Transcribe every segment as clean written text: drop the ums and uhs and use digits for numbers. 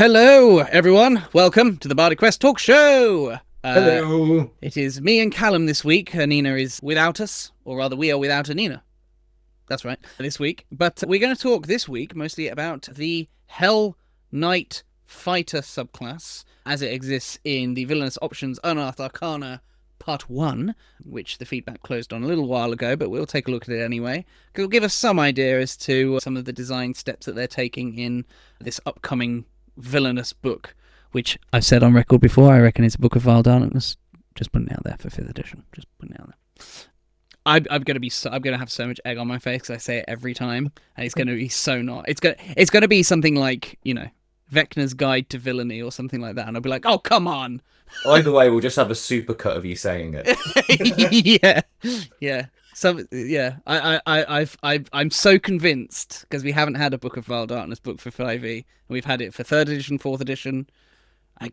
Hello, everyone. Welcome to the Bardic-Quest talk show. Hello. It is me and Callum this week. Nina is without us, or rather, we are without Nina. That's right, this week. But we're going to talk this week mostly about the Hellknight Fighter subclass as it exists in the Villainous Options Unearthed Arcana Part 1, which the feedback closed on a little while ago, but we'll take a look at it anyway. It'll give us some idea as to some of the design steps that they're taking in this upcoming Villainous book, which I've said on record before. I reckon it's a book of vile darkness. Just putting it out there for 5th edition. Just putting it out there. I'm gonna have so much egg on my face because I say it every time, and it's gonna be so not. It's gonna be something like, you know, Vecna's Guide to Villainy or something like that, and I'll be like, oh come on. Either way, we'll just have a super cut of you saying it. yeah. So yeah, I'm so convinced because we haven't had a Book of Vile Darkness book for 5e, and we've had it for 3rd edition, 4th edition. I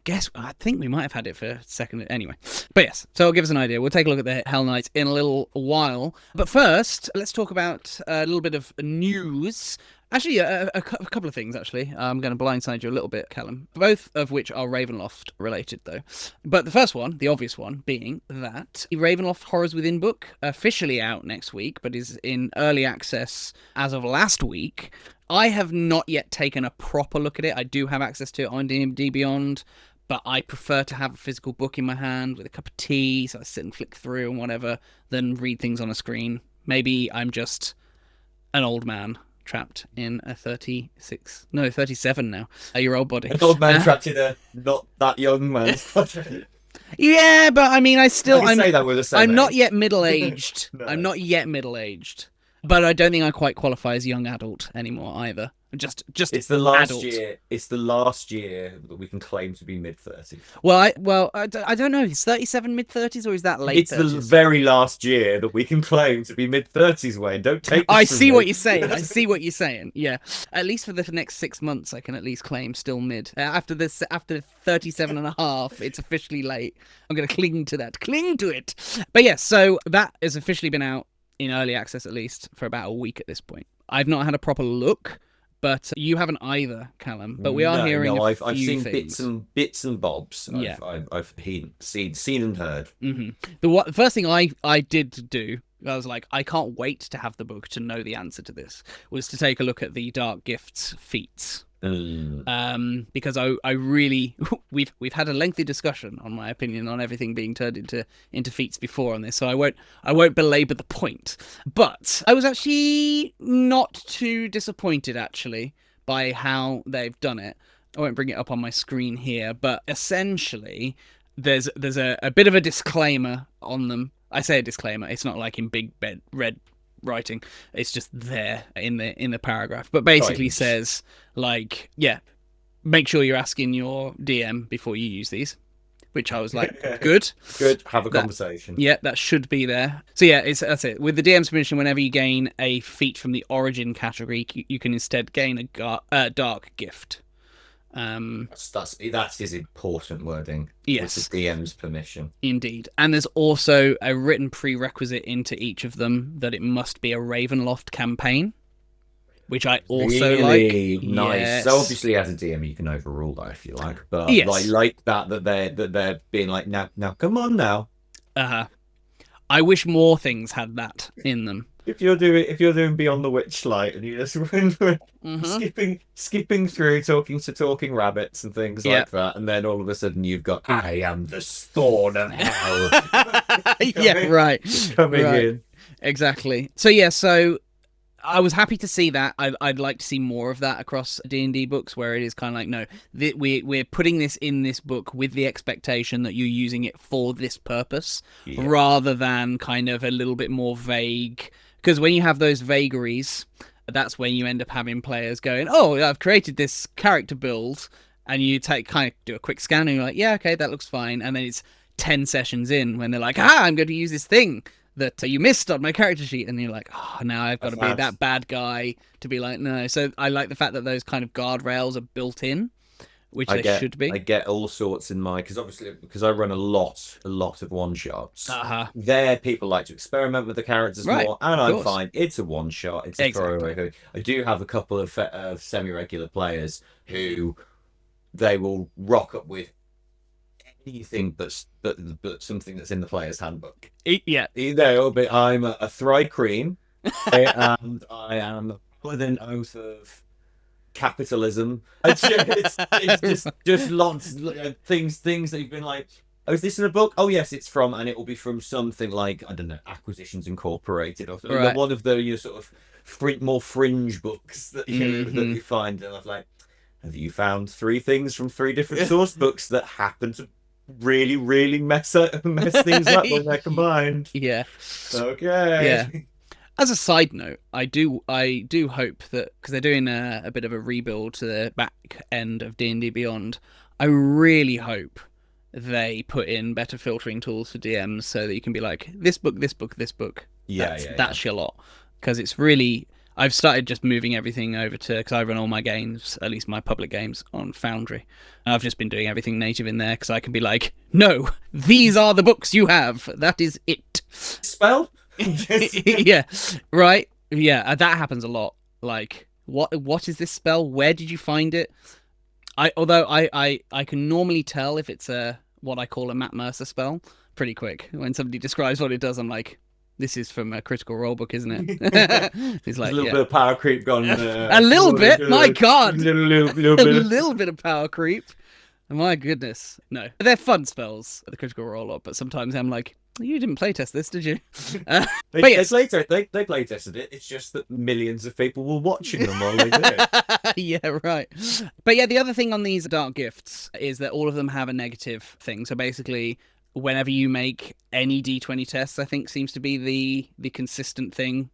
think we might have had it for 2nd. Anyway, but yes, so it'll give us an idea. We'll take a look at the Hell Knights in a little while. But first, let's talk about a little bit of news. Actually, a couple of things, actually. I'm going to blindside you a little bit, Callum. Both of which are Ravenloft related, though. But the first one, the obvious one, being that the Ravenloft Horrors Within book, officially out next week, but is in early access as of last week. I have not yet taken a proper look at it. I do have access to it on D&D Beyond, but I prefer to have a physical book in my hand with a cup of tea, so I sit and flick through and whatever, than read things on a screen. Maybe I'm just an old man trapped in a 37 now, a year old body. An old man trapped in a not that young man. Yeah, but I mean, I'm not yet middle-aged. No. I'm not yet middle-aged. But I don't think I quite qualify as young adult anymore either. Just it's the last adult. year. It's the last year that we can claim to be mid-30s. Well, I don't know. Is 37 mid-30s or is that late? It's 30s? the very last year that we can claim to be mid-30s. Wayne, don't take. I see what you're saying. I see what you're saying. Yeah, at least for the next 6 months, I can at least claim still mid. After 37 and a half, it's officially late. I'm going to cling to that. Cling to it. But yes, so that has officially been out in early access, at least for about a week at this point. I've not had a proper look, but you haven't either, Callum. But we are hearing I've few seen things. bits and bobs. Yeah. I've seen and heard. Mm-hmm. The first thing I did do, I was like, I can't wait to have the book to know the answer to this, was to take a look at the Dark Gifts feats. Because I really we've had a lengthy discussion on my opinion on everything being turned into feats before on this, so I won't belabor the point. But I was actually not too disappointed actually by how they've done it. I won't bring it up on my screen here, but essentially there's a bit of a disclaimer on them. I say a disclaimer, it's not like in big red writing, it's just there in the paragraph, but basically says like, yeah, make sure you're asking your DM before you use these, which I was like, good Have a conversation. Yeah, that should be there. So yeah, that's it. With the DM's permission, whenever you gain a feat from the origin category, you can instead gain a dark gift. That is important wording. Yes, with the DM's permission. Indeed. And there's also a written prerequisite into each of them that it must be a Ravenloft campaign, which I also really like. Nice. Yes. So obviously, as a DM, you can overrule that if you like, but yes. like that they're being like, now come on now. I wish more things had that in them. If you're doing Beyond the Witchlight and you just skipping through talking rabbits and things like that, and then all of a sudden you've got I am the Thorn of Hell. Coming in. Exactly. So yeah, so I was happy to see that. I'd like to see more of that across D&D books, where it is kind of like, no, we're putting this in this book with the expectation that you're using it for this purpose, rather than kind of a little bit more vague. Because when you have those vagaries, that's when you end up having players going, oh, I've created this character build, and you do a quick scan, and you're like, yeah, okay, that looks fine. And then it's 10 sessions in when they're like, I'm going to use this thing that you missed on my character sheet, and you're like, oh, now I've got to be that bad guy to be like, no. So I like the fact that those kind of guardrails are built in, which should be. I get all sorts in my, because I run a lot of one shots. There, people like to experiment with the characters more, and I'm fine. It's a one shot. It's a throwaway. I do have a couple of semi-regular players who they will rock up with anything but something that's in the player's handbook. Yeah. It'll be, I'm a Thry Cream, and I am with an oath of capitalism. It's just lots of things that you've been like, oh, is this in a book? Oh yes, it's from, and it will be from something like, I don't know, Acquisitions Incorporated, or one of the sort of more fringe books that that you find. And I'm like, have you found 3 things from 3 different source books that happen to really, really mess things up when they're combined? Yeah. Okay. Yeah. As a side note, I do hope that, because they're doing a bit of a rebuild to the back end of D&D Beyond, I really hope they put in better filtering tools for DMs so that you can be like, this book, this book, this book. That's your lot. Because it's really... I've started just moving everything over to... Because I run all my games, at least my public games, on Foundry. And I've just been doing everything native in there because I can be like, no, these are the books you have. That is it. Spell? Yeah, right. Yeah, that happens a lot. Like, what is this spell? Where did you find it? Although I can normally tell if it's what I call a Matt Mercer spell pretty quick. When somebody describes what it does, I'm like, this is from a Critical Role book, isn't it? He's like, a little bit of power creep gone. A little bit. My God, little bit. A little bit of power creep. My goodness, no. They're fun spells at the Critical Role, but sometimes I'm like, you didn't playtest this, did you? They playtested it. It's just that millions of people were watching them while they did it. Yeah, right. But yeah, the other thing on these dark gifts is that all of them have a negative thing. So basically, whenever you make any D20 tests, I think seems to be the consistent thing.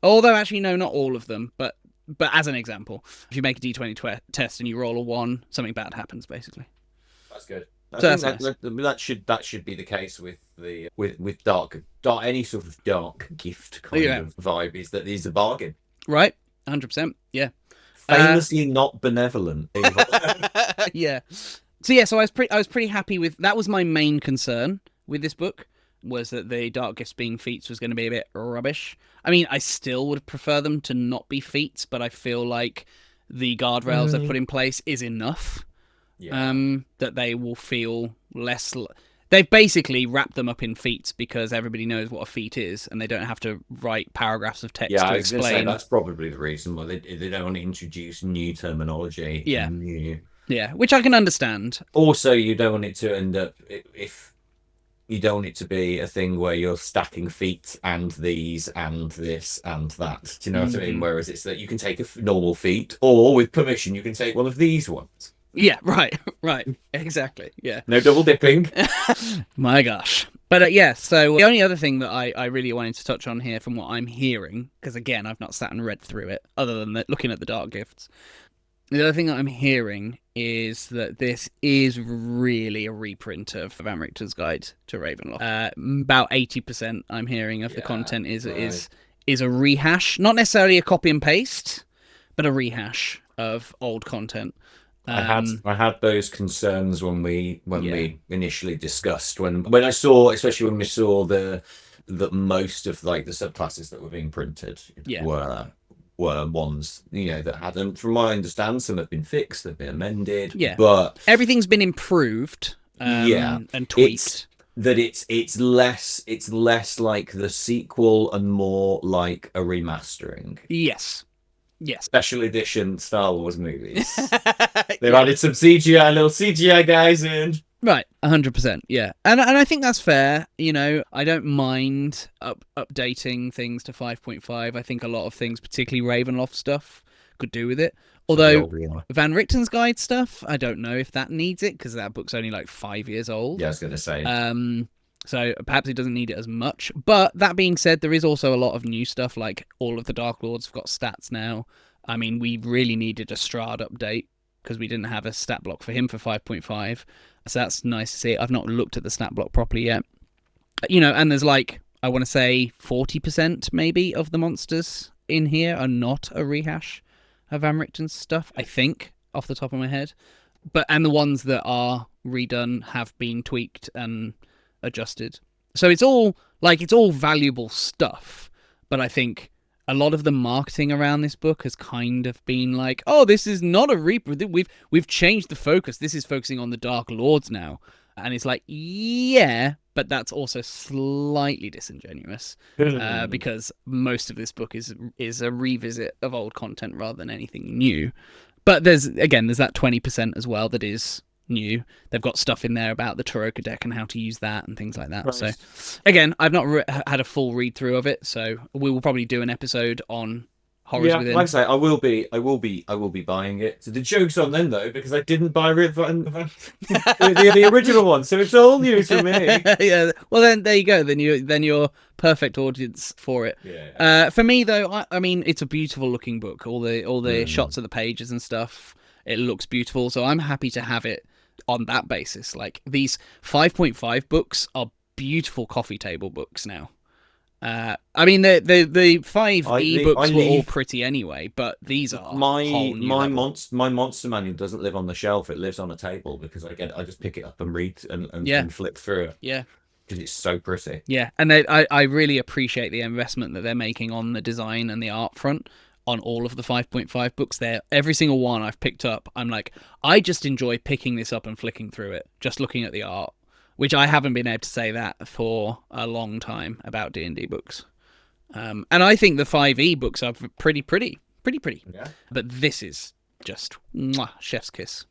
Although actually, no, not all of them, but as an example, if you make a D20 test and you roll a 1, something bad happens, basically. That's good. That should be the case with dark any sort of dark gift kind of vibe, is that these are bargain. Right, 100%. Yeah. Famously not benevolent. Yeah. So yeah, so I was pretty happy with that. Was my main concern with this book, was that the dark gifts being feats was going to be a bit rubbish. I mean, I still would prefer them to not be feats, but I feel like the guardrails they've put in place is enough. Yeah. That they will feel less... They've basically wrapped them up in feats because everybody knows what a feat is, and they don't have to write paragraphs of text to explain. Yeah, I was going to say, that's probably the reason why they don't want to introduce new terminology. Yeah. Yeah, which I can understand. Also, you don't want it to end up... if you don't want it to be a thing where you're stacking feats and these and this and that. Do you know what I mean? Whereas it's that you can take a normal feat, or with permission, you can take one of these ones. Yeah, right, exactly, yeah. No double dipping. My gosh. But yeah, so the only other thing that I really wanted to touch on here from what I'm hearing, because again, I've not sat and read through it, other than looking at the dark gifts. The other thing that I'm hearing is that this is really a reprint of Van Richter's Guide to Ravenloft. About 80% I'm hearing of the content is a rehash, not necessarily a copy and paste, but a rehash of old content. I had those concerns when we initially discussed when I saw, especially when we saw that most of like the subclasses that were being printed were ones that hadn't, from what I understand, some have been fixed, they've been amended, but everything's been improved and tweaked. It's less like the sequel and more like a remastering. Yes. Special edition Star Wars movies. They've added some little CGI guys in. Right, 100%, yeah. And I think that's fair. I don't mind updating things to 5.5. I think a lot of things, particularly Ravenloft stuff, could do with it. Although Van Richten's Guide stuff, I don't know if that needs it, because that book's only like 5 years old. Yeah, I was going to say. So perhaps it doesn't need it as much. But that being said, there is also a lot of new stuff, like all of the Dark Lords have got stats now. I mean, we really needed a Strahd update because we didn't have a stat block for him for 5.5. So that's nice to see. I've not looked at the stat block properly yet. And there's like, I want to say 40% maybe of the monsters in here are not a rehash of Van Richten's stuff, I think, off the top of my head. And the ones that are redone have been tweaked and adjusted. So it's all valuable stuff, but I think a lot of the marketing around this book has kind of been like, oh, this is not a we've changed the focus. This is focusing on the Dark Lords now. And it's like, yeah, but that's also slightly disingenuous because most of this book is a revisit of old content rather than anything new. But there's that 20% as well that is new. They've got stuff in there about the Taroka deck and how to use that and things like that. Right. So again, I've not had a full read through of it, so we will probably do an episode on Horrors Within. Like I say, I will be buying it. So the joke's on them though, because I didn't buy the original one, so it's all new to me. Yeah. Well, then there you go. Then you're perfect audience for it. Yeah. For me though, I mean, it's a beautiful looking book. All the shots of the pages and stuff. It looks beautiful, so I'm happy to have it on that basis. Like, these 5.5 books are beautiful coffee table books now. I mean, the 5e books were all pretty anyway, but these are my monster manual doesn't live on the shelf; it lives on a table because I just pick it up and read and flip through it. Yeah, because it's so pretty. Yeah, and I really appreciate the investment that they're making on the design and the art front on all of the 5.5 books. There, every single one I've picked up, I'm like, I just enjoy picking this up and flicking through it, just looking at the art. Which I haven't been able to say that for a long time about D&D books. And I think the 5e books are pretty. Yeah. But this is just chef's kiss.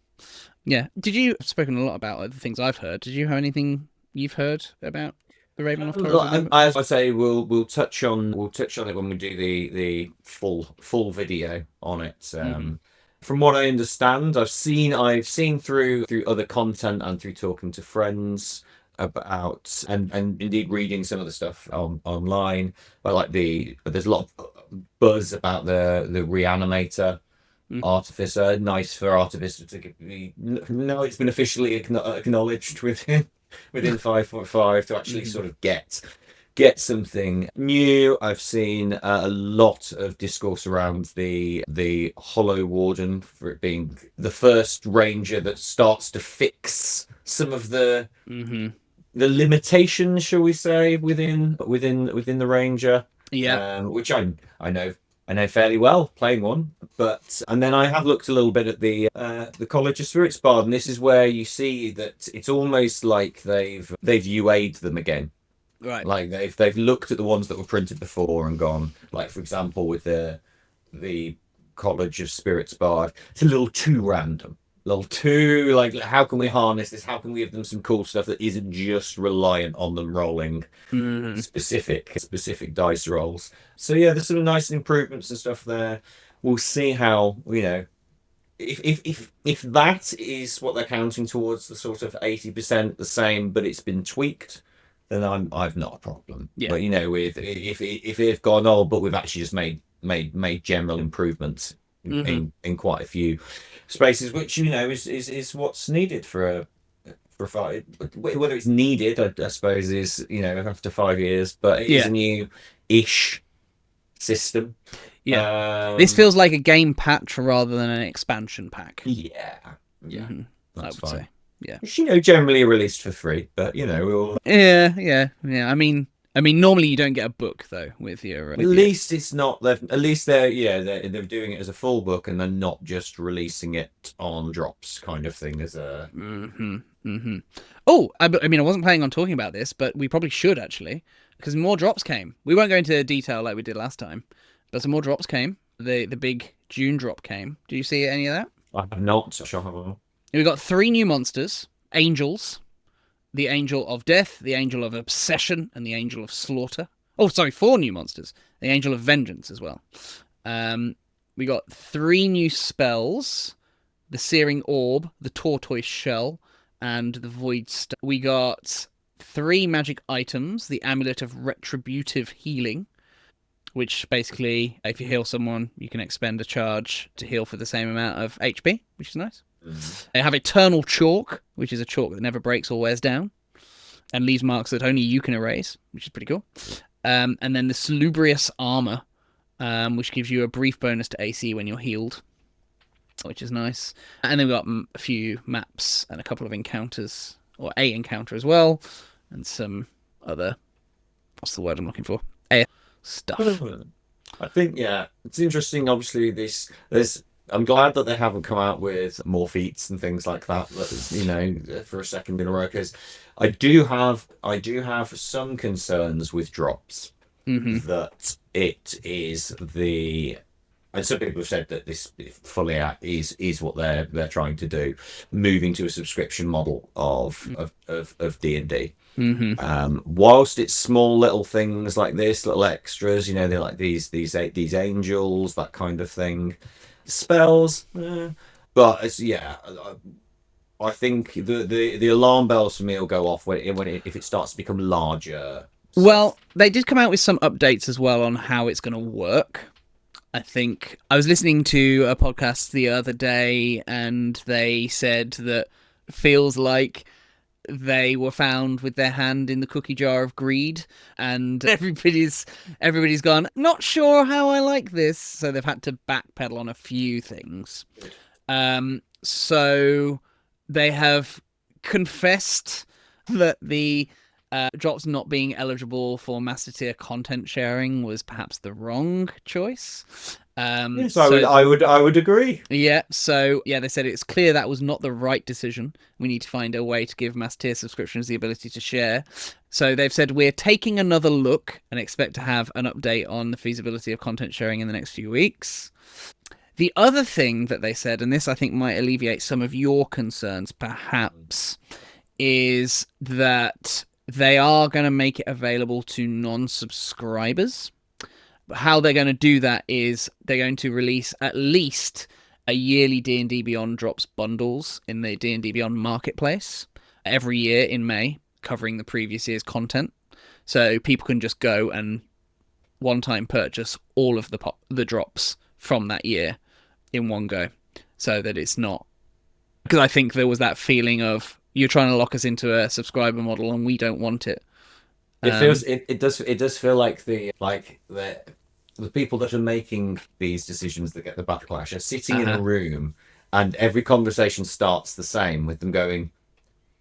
Yeah. I've spoken a lot about the things I've heard. Did you have anything you've heard about the Ravenloft? As I say, we'll touch on it when we do the full video on it. From what I understand, I've seen through other content and through talking to friends about and indeed reading some of the stuff online. But there's a lot of buzz about the Reanimator Artificer. Nice for Artificer to be. No, it's been officially acknowledged within 5.5 to actually sort of get something new. I've seen a lot of discourse around the Hollow Warden for it being the first ranger that starts to fix some of the limitations, shall we say, within the ranger. Yeah, which I know fairly well playing one. And then I have looked a little bit at the College of Spirits Bard, and this is where you see that it's almost like they've UA'd them again. Right. Like they've looked at the ones that were printed before and gone, like, for example, with the College of Spirits Bard, it's a little too random. A little too, like, how can we harness this? How can we give them some cool stuff that isn't just reliant on them rolling specific dice rolls? So yeah, there's some nice improvements and stuff there. We'll see how, if that is what they're counting towards, the sort of 80% the same, but it's been tweaked, then I've not a problem. Yeah. But if they've gone, but we've actually just made general improvements in quite a few spaces, which is what's needed for a fight. Whether it's needed, I suppose, is after 5 years, but it is a new-ish system. Yeah, this feels like a game patch rather than an expansion pack. Yeah, I would say. Yeah, which, generally released for free, but we'll. Yeah. I mean, normally you don't get a book though with your. At least it's not. At least they're doing it as a full book, and they're not just releasing it on drops, kind of thing. As a. Oh, I wasn't planning on talking about this, but we probably should actually, because more drops came. We won't go into detail like we did last time, but some more drops came. The big June drop came. Do you see any of that? I have not. Sure. We got 3 new monsters, angels, the Angel of Death, the Angel of Obsession, and the Angel of Slaughter. Oh, sorry, 4 new monsters, the Angel of Vengeance as well. We got 3 new spells, the Searing Orb, the Tortoise Shell, and the Void Stone. We got 3 magic items, the Amulet of Retributive Healing, which basically, if you heal someone, you can expend a charge to heal for the same amount of HP, which is nice. They have Eternal Chalk, which is a chalk that never breaks or wears down and leaves marks that only you can erase, which is pretty cool. And then the Salubrious Armor, which gives you a brief bonus to AC when you're healed, which is nice. And then we've got a few maps and a couple of encounters, or a encounter as well, and some other, what's the word I'm looking for? Stuff. I think, yeah, it's interesting. Obviously, there's. I'm glad that they haven't come out with more feats and things like that. For a second in a row, because I do have some concerns with drops. Hmm. That it is the and some people have said that this fully is what they're trying to do, moving to a subscription model of D&D. Hmm. Whilst it's small little things like this, little extras, they're like these angels, that kind of thing, spells. But I think the alarm bells for me will go off if it starts to become larger. Well, they did come out with some updates as well on how it's going to work. I think I was listening to a podcast the other day, and they said that it feels like they were found with their hand in the cookie jar of greed, and everybody's gone, not sure how I like this, so they've had to backpedal on a few things. So they have confessed that the drops not being eligible for master tier content sharing was perhaps the wrong choice. Yes, I would agree. Yeah, so they said it's clear that was not the right decision. We need to find a way to give master tier subscriptions the ability to share. So they've said we're taking another look and expect to have an update on the feasibility of content sharing in the next few weeks. The other thing that they said, and this I think might alleviate some of your concerns perhaps, is that they are going to make it available to non-subscribers. How they're going to do that is they're going to release at least a yearly D&D Beyond drops bundles in the D&D Beyond marketplace every year in May, covering the previous year's content. So people can just go and one-time purchase all of the drops from that year in one go, so that it's not... Because I think there was that feeling of, you're trying to lock us into a subscriber model and we don't want it. It does feel like the people that are making these decisions that get the backlash are sitting in a room, and every conversation starts the same with them going,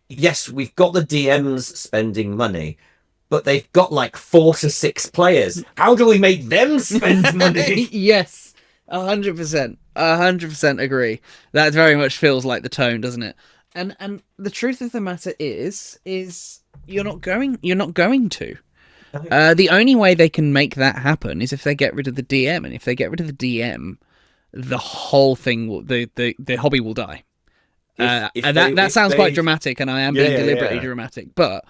yes, we've got the DMs spending money, but they've got like 4 to 6 players. How do we make them spend money? Yes, 100%. 100% agree. That very much feels like the tone, doesn't it? And the truth of the matter is you're not going to. The only way they can make that happen is if they get rid of the DM, and if they get rid of the DM, the whole thing the hobby will die. That sounds quite dramatic, and I am being deliberately dramatic. But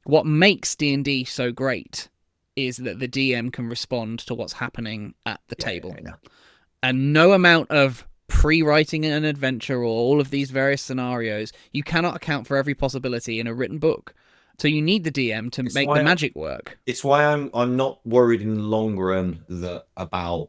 what makes D&D so great is that the DM can respond to what's happening at the table, and no amount of pre-writing an adventure or all of these various scenarios, you cannot account for every possibility in a written book. So you need the DM to make the magic work. It's why I'm not worried in the long run about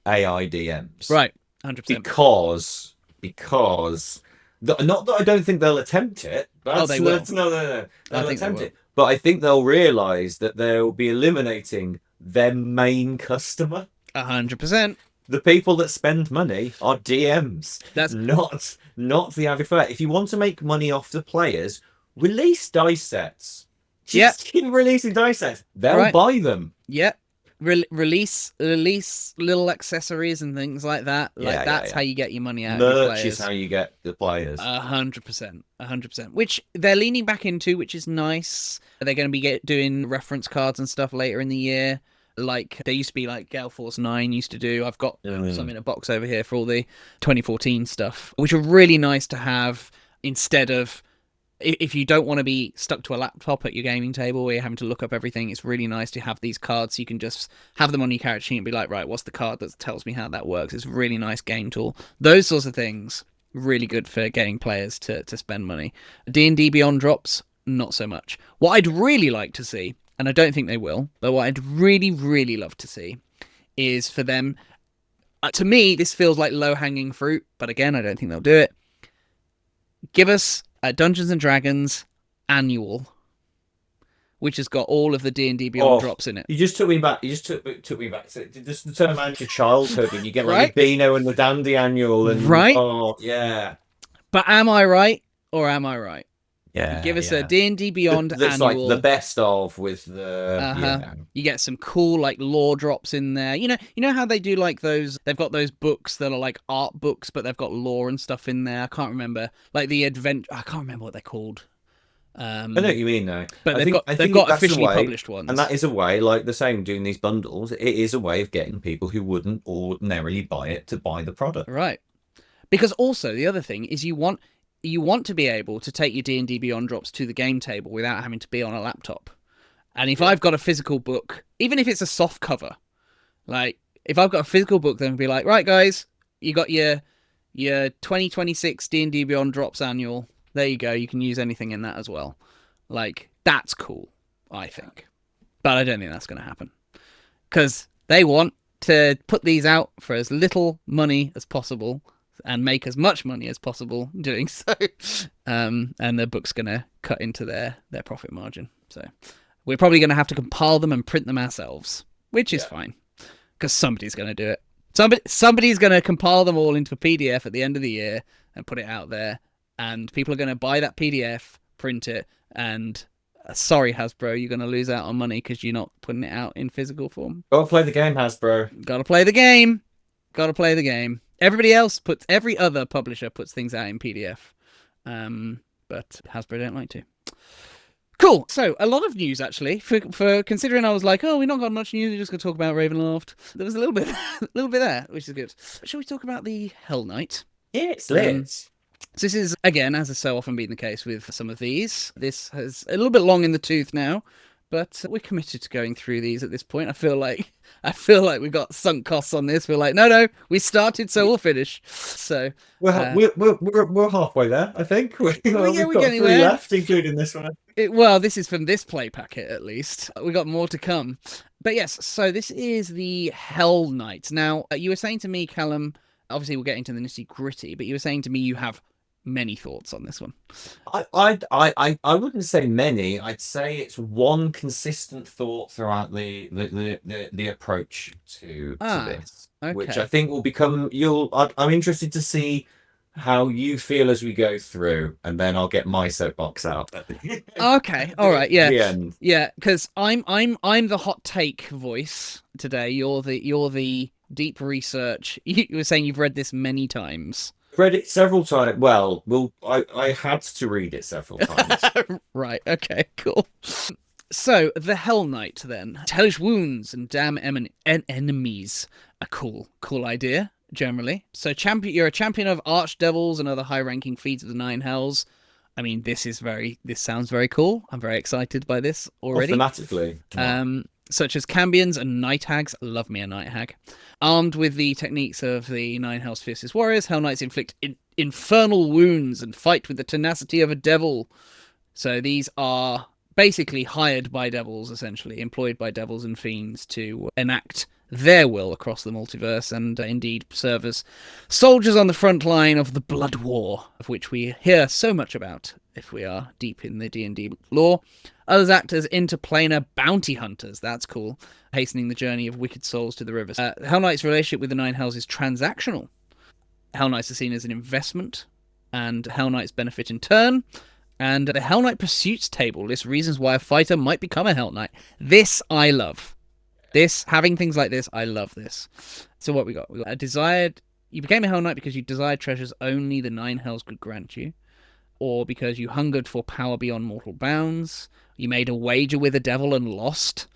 AI DMs. Right, 100%. Because not that I don't think they'll attempt it. They will. No. They'll attempt it. But I think they'll realise that they'll be eliminating their main customer. 100%. The people that spend money are DMs. That's not the average player. If you want to make money off the players, release dice sets. Just keep releasing dice sets. They'll buy them. Yep. Release little accessories and things like that. That's how you get your money out of your players. Merch is how you get the players. 100%. 100%. Which they're leaning back into, which is nice. They're going to be doing reference cards and stuff later in the year. Like they used to be, like Gale Force 9 used to do. I've got some in a box over here for all the 2014 stuff, which are really nice to have instead of... If you don't want to be stuck to a laptop at your gaming table where you're having to look up everything, it's really nice to have these cards so you can just have them on your character sheet and be like, right, what's the card that tells me how that works? It's a really nice game tool. Those sorts of things, really good for getting players to spend money. D&D Beyond drops, not so much. What I'd really like to see, and I don't think they will, but what I'd really, really love to see is for them... to me, this feels like low-hanging fruit, but again, I don't think they'll do it. Give us a Dungeons and Dragons annual, which has got all of the D&D Beyond drops in it. You just took me back. You just took me back. So just to turn around to childhood, and you get like the Beano and the Dandy annual, and right. Oh yeah. But am I right or am I right? Yeah, Give us a yeah. D&D Beyond That's like annual. the best of with the Uh-huh. yeah. You get some cool like lore drops in there. You know how they do like those. They've got those books that are like art books, but they've got lore and stuff in there. I can't remember like the adventure. I can't remember what they're called. I know what you mean though. But I they've think got that's a officially way, published ones. and that is a way, like the same doing these bundles. It is a way of getting people who wouldn't ordinarily buy it to buy the product. Right. Because also the other thing is you want to be able to take your D&D Beyond drops to the game table without having to be on a laptop. And if I've got a physical book, even if it's a soft cover, like if I've got a physical book, then I'd be like, right, guys, you got your 2026 D&D Beyond drops annual. There you go. You can use anything in that as well. Like that's cool, I think. But I don't think that's going to happen because they want to put these out for as little money as possible and make as much money as possible doing so. And the book's going to cut into their profit margin. So we're probably going to have to compile them and print them ourselves, which is fine because somebody's going to do it. Somebody's going to compile them all into a PDF at the end of the year and put it out there. And people are going to buy that PDF, print it, and sorry, Hasbro, you're going to lose out on money because you're not putting it out in physical form. Gotta play the game, Hasbro. Gotta play the game. Gotta play the game. Every other publisher puts things out in PDF. But Hasbro don't like to. Cool. So a lot of news actually. For considering I was like, oh, we've not got much news. We're just gonna talk about Ravenloft. There was a little bit, there, which is good. But shall we talk about the Hellknight? Yes, let's. So this is again, as has so often been the case with some of these. This has a little bit long in the tooth now, but we're committed to going through these at this point. I feel like we've got sunk costs on this. We're like, no, we started, so we'll finish. So we're halfway there, I think. We've got getting 3 there. left, including this one. Well, this is from this play packet, at least. We got more to come. But yes, so this is the Hellknight. Now, you were saying to me, Callum, obviously we'll get into the nitty gritty, but you were saying to me you have many thoughts on this one. I wouldn't say many. I'd say it's one consistent thought throughout the approach to this, okay. which I think will become. I'm interested to see how you feel as we go through, and then I'll get my soapbox out. Okay, all right, yeah, the end. Yeah, because I'm the hot take voice today. You're the deep research. You were saying you've read this many times. Read it several times. Well, I had to read it several times. Right. Okay. Cool. So the Hellknight then. Hellish wounds and damn enemies. A cool idea. Generally, so you're a champion of archdevils and other high-ranking feats of the Nine Hells. I mean, this sounds very cool. I'm very excited by this already. Thematically, such as Cambions and Night Hags. Love me a Night Hag. Armed with the techniques of the Nine Hells' fiercest warriors, Hellknights inflict infernal wounds and fight with the tenacity of a devil. So these are basically hired by devils, essentially, employed by devils and fiends to enact their will across the multiverse and indeed serve as soldiers on the front line of the Blood War, of which we hear so much about if we are deep in the D&D lore. Others act as interplanar bounty hunters. That's cool. Hastening the journey of wicked souls to the rivers. Hellknight's relationship with the Nine Hells is transactional. Hellknights are seen as an investment, and Hellknights benefit in turn. And the Hellknight Pursuits table lists reasons why a fighter might become a Hellknight. This I love. Having things like this, I love this. So what we got? We got a desired. You became a Hellknight because you desired treasures only the Nine Hells could grant you, or because you hungered for power beyond mortal bounds. You made a wager with a devil and lost.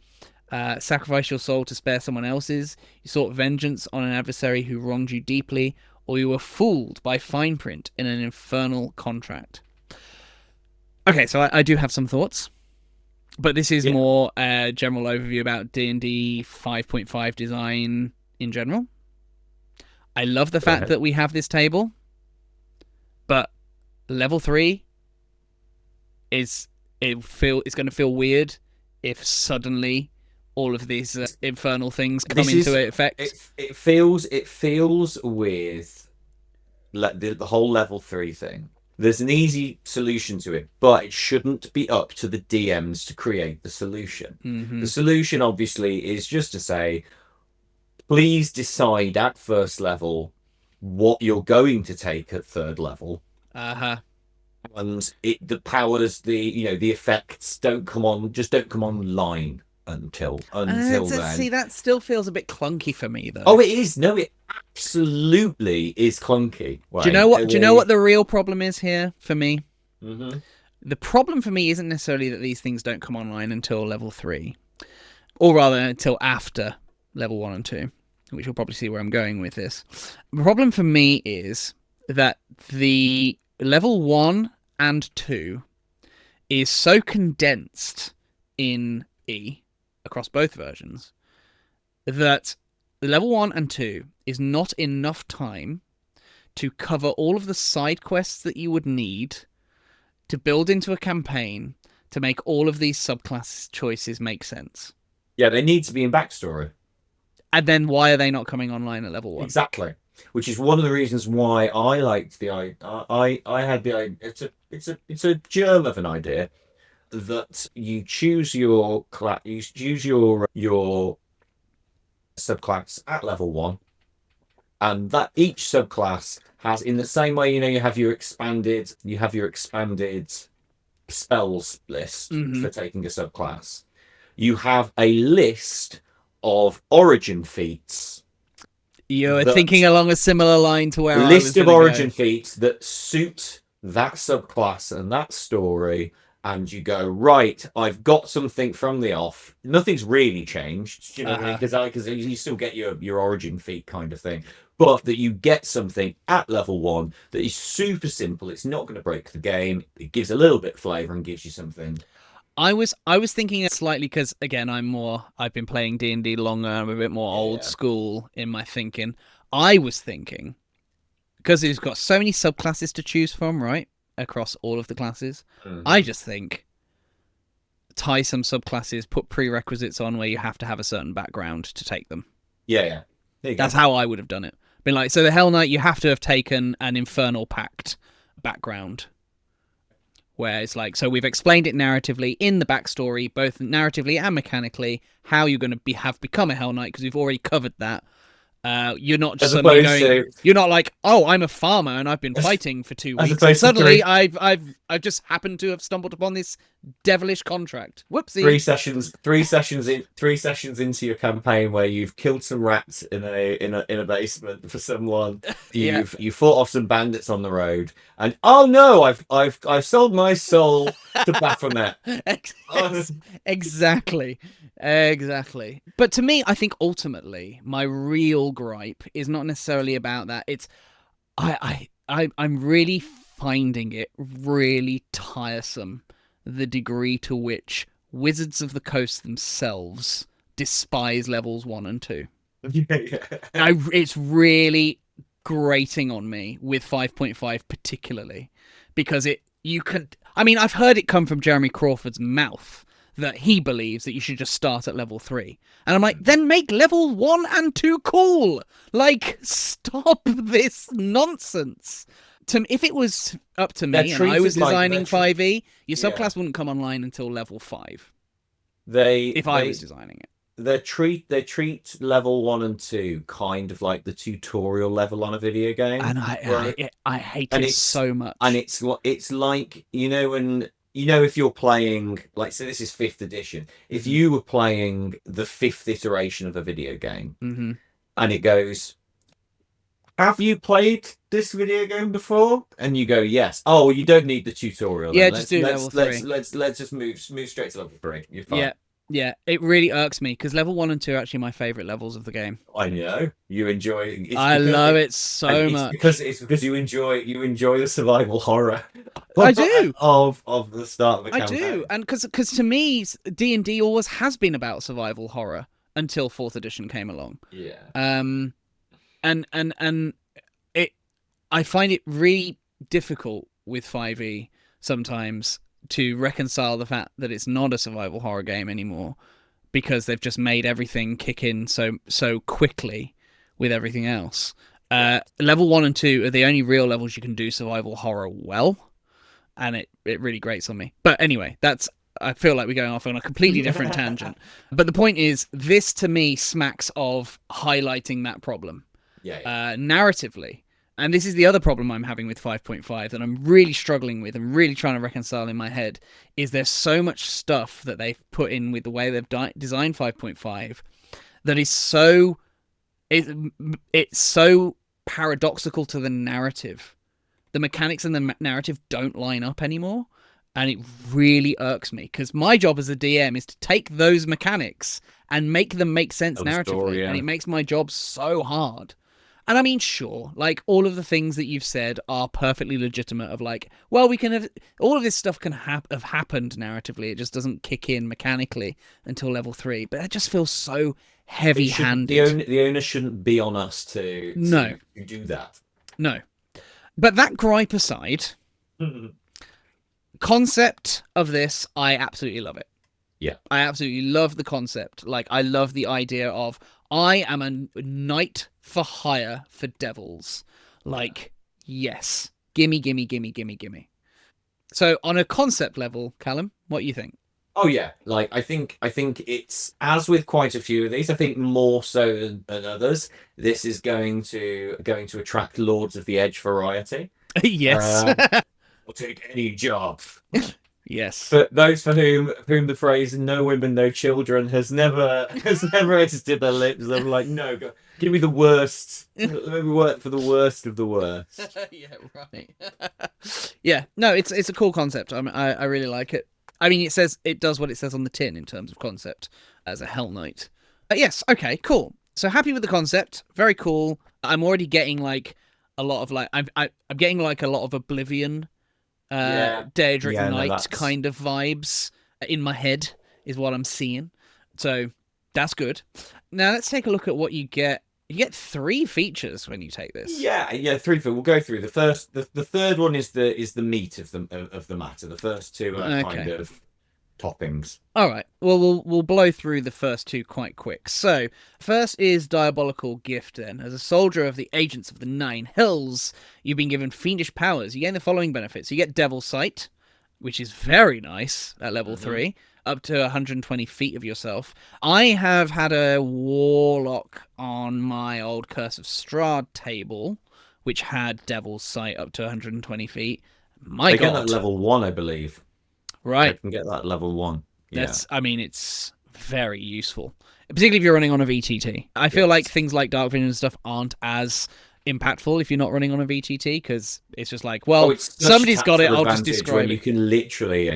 Sacrificed your soul to spare someone else's. You sought vengeance on an adversary who wronged you deeply, or you were fooled by fine print in an infernal contract. Okay, so I do have some thoughts, but this is more a general overview about D&D 5.5 design in general. I love the fact that we have this table, but level 3 it's going to feel weird if suddenly all of these infernal things come into effect. It feels weird, like the whole level 3 thing. There's an easy solution to it, but it shouldn't be up to the DMs to create the solution. Mm-hmm. The solution, obviously, is just to say, please decide at first level what you're going to take at third level. Uh-huh. and the powers, the effects don't come online until then. See, that still feels a bit clunky for me, though. Oh, it is. No, it absolutely is clunky. Do you know what? Do you know what the real problem is here for me? Mm-hmm. The problem for me isn't necessarily that these things don't come online until level 3, or rather until after level 1 and 2, which you'll probably see where I'm going with this. The problem for me is that the level 1 and 2 is so condensed in E across both versions that level 1 and 2 is not enough time to cover all of the side quests that you would need to build into a campaign to make all of these subclass choices make sense. Yeah, they need to be in backstory. And then why are they not coming online at level 1? Exactly. Which is one of the reasons why I liked the I had the idea. It's a germ of an idea that you choose your subclass at level 1, and that each subclass has, in the same way, you have your expanded spells list for taking a subclass. You have a list of origin feats. You're thinking along a similar line to where list of origin feats that suit that subclass and that story, and you go, right, I've got something from the off. Nothing's really changed, you know, because you still get your origin feat kind of thing, but that you get something at level 1 that is super simple. It's not going to break the game. It gives a little bit of flavor and gives you something. I was thinking it slightly because, again, I've been playing D&D longer. I'm a bit more old school in my thinking. I was thinking, because it's got so many subclasses to choose from, right, across all of the classes, I just think tie some subclasses, put prerequisites on where you have to have a certain background to take them. Yeah. That's how I would have done it. Been like, so the Hell Knight, you have to have taken an Infernal Pact background. Where it's like, so we've explained it narratively in the backstory, both narratively and mechanically, how you're going to have become a Hell Knight, because we've already covered that. You're not just suddenly going. You're not like, oh, I'm a farmer and I've been fighting for 2 weeks, and suddenly I've just happened to have stumbled upon this devilish contract. Whoopsie. 3 sessions into your campaign where you've killed some rats in a basement for someone. You fought off some bandits on the road, and oh no, I've sold my soul to Baphomet. Exactly. But to me, I think ultimately my real gripe is not necessarily about that. It's I'm really finding it really tiresome, the degree to which Wizards of the Coast themselves despise levels 1 and 2. It's really grating on me with 5.5 particularly, because I've heard it come from Jeremy Crawford's mouth that he believes that you should just start at level 3. And I'm like, then make level 1 and 2 cool. Like, stop this nonsense. If it was up to me and I was designing 5e, your subclass wouldn't come online until level 5. If I was designing it. They treat level 1 and 2 kind of like the tutorial level on a video game. And I hate it so much. And it's like, if you're playing, like, so this is 5th edition. If you were playing the 5th iteration of a video game, and it goes, have you played this video game before? And you go, yes. Oh, well, you don't need the tutorial. Yeah, just do level 3. Let's just move straight to level 3. You're fine. Yeah, it really irks me because level 1 and 2 are actually my favourite levels of the game. I know you enjoy it. I love it so much because you enjoy the survival horror. I do of the start of the campaign. I do, and because to me D&D always has been about survival horror until 4th edition came along. Yeah. And I find it really difficult with 5e sometimes to reconcile the fact that it's not a survival horror game anymore, because they've just made everything kick in so quickly with everything else. Level 1 and 2 are the only real levels you can do survival horror well, and it really grates on me. But anyway, I feel like we're going off on a completely different tangent. But the point is, this to me smacks of highlighting that problem. Yeah. Narratively. And this is the other problem I'm having with 5.5 that I'm really struggling with and really trying to reconcile in my head, is there's so much stuff that they've put in with the way they've designed 5.5 that is so... It's so paradoxical to the narrative. The mechanics and the narrative don't line up anymore, and it really irks me, because my job as a DM is to take those mechanics and make them make sense narratively, and it makes my job so hard. And I mean, sure, like, all of the things that you've said are perfectly legitimate, of like, well, we can have all of this stuff can have happened narratively, it just doesn't kick in mechanically until level 3, but it just feels so heavy-handed. The onus shouldn't be on us to do that. No. But that gripe aside, concept of this, I absolutely love it. Yeah. I absolutely love the concept. Like, I love the idea of, I am a knight for hire for devils. Like, yes. Gimme, gimme, gimme, gimme, gimme. So, on a concept level, Callum, what do you think? Oh yeah, like I think it's, as with quite a few of these, I think more so than others, this is going to attract Lords of the Edge variety. Yes. I'll take any job. Yes. But those for whom the phrase "no women, no children" has never exited their lips, they're like, no, give me the worst. Let me work for the worst of the worst. Yeah, right. Yeah, no, it's a cool concept. I really like it. I mean, it does what it says on the tin in terms of concept as a Hell Knight. Yes, okay, cool. So happy with the concept, very cool. I'm already getting like a lot of like I'm getting like a lot of Oblivion, Daedric Knight kind of vibes in my head is what I'm seeing. So that's good. Now let's take a look at what you get. You get 3 features when you take this. Yeah, 3. We'll go through the third one is the meat of the matter. The first 2 are kind of toppings. All right. Well, we'll blow through the first 2 quite quick. So, first is Diabolical Gift. Then, as a soldier of the Agents of the Nine Hills, you've been given fiendish powers. You gain the following benefits: you get Devil Sight, which is very nice at level 3. Up to 120 feet of yourself. I have had a Warlock on my old Curse of Strahd table, which had Devil's Sight up to 120 feet. They get that level 1, I believe. Right. I can get that level 1. Yeah. I mean, it's very useful, particularly if you're running on a VTT. I feel like things like Dark Vision and stuff aren't as impactful if you're not running on a VTT, because it's just like, well, somebody's got it, I'll just describe it. You can literally,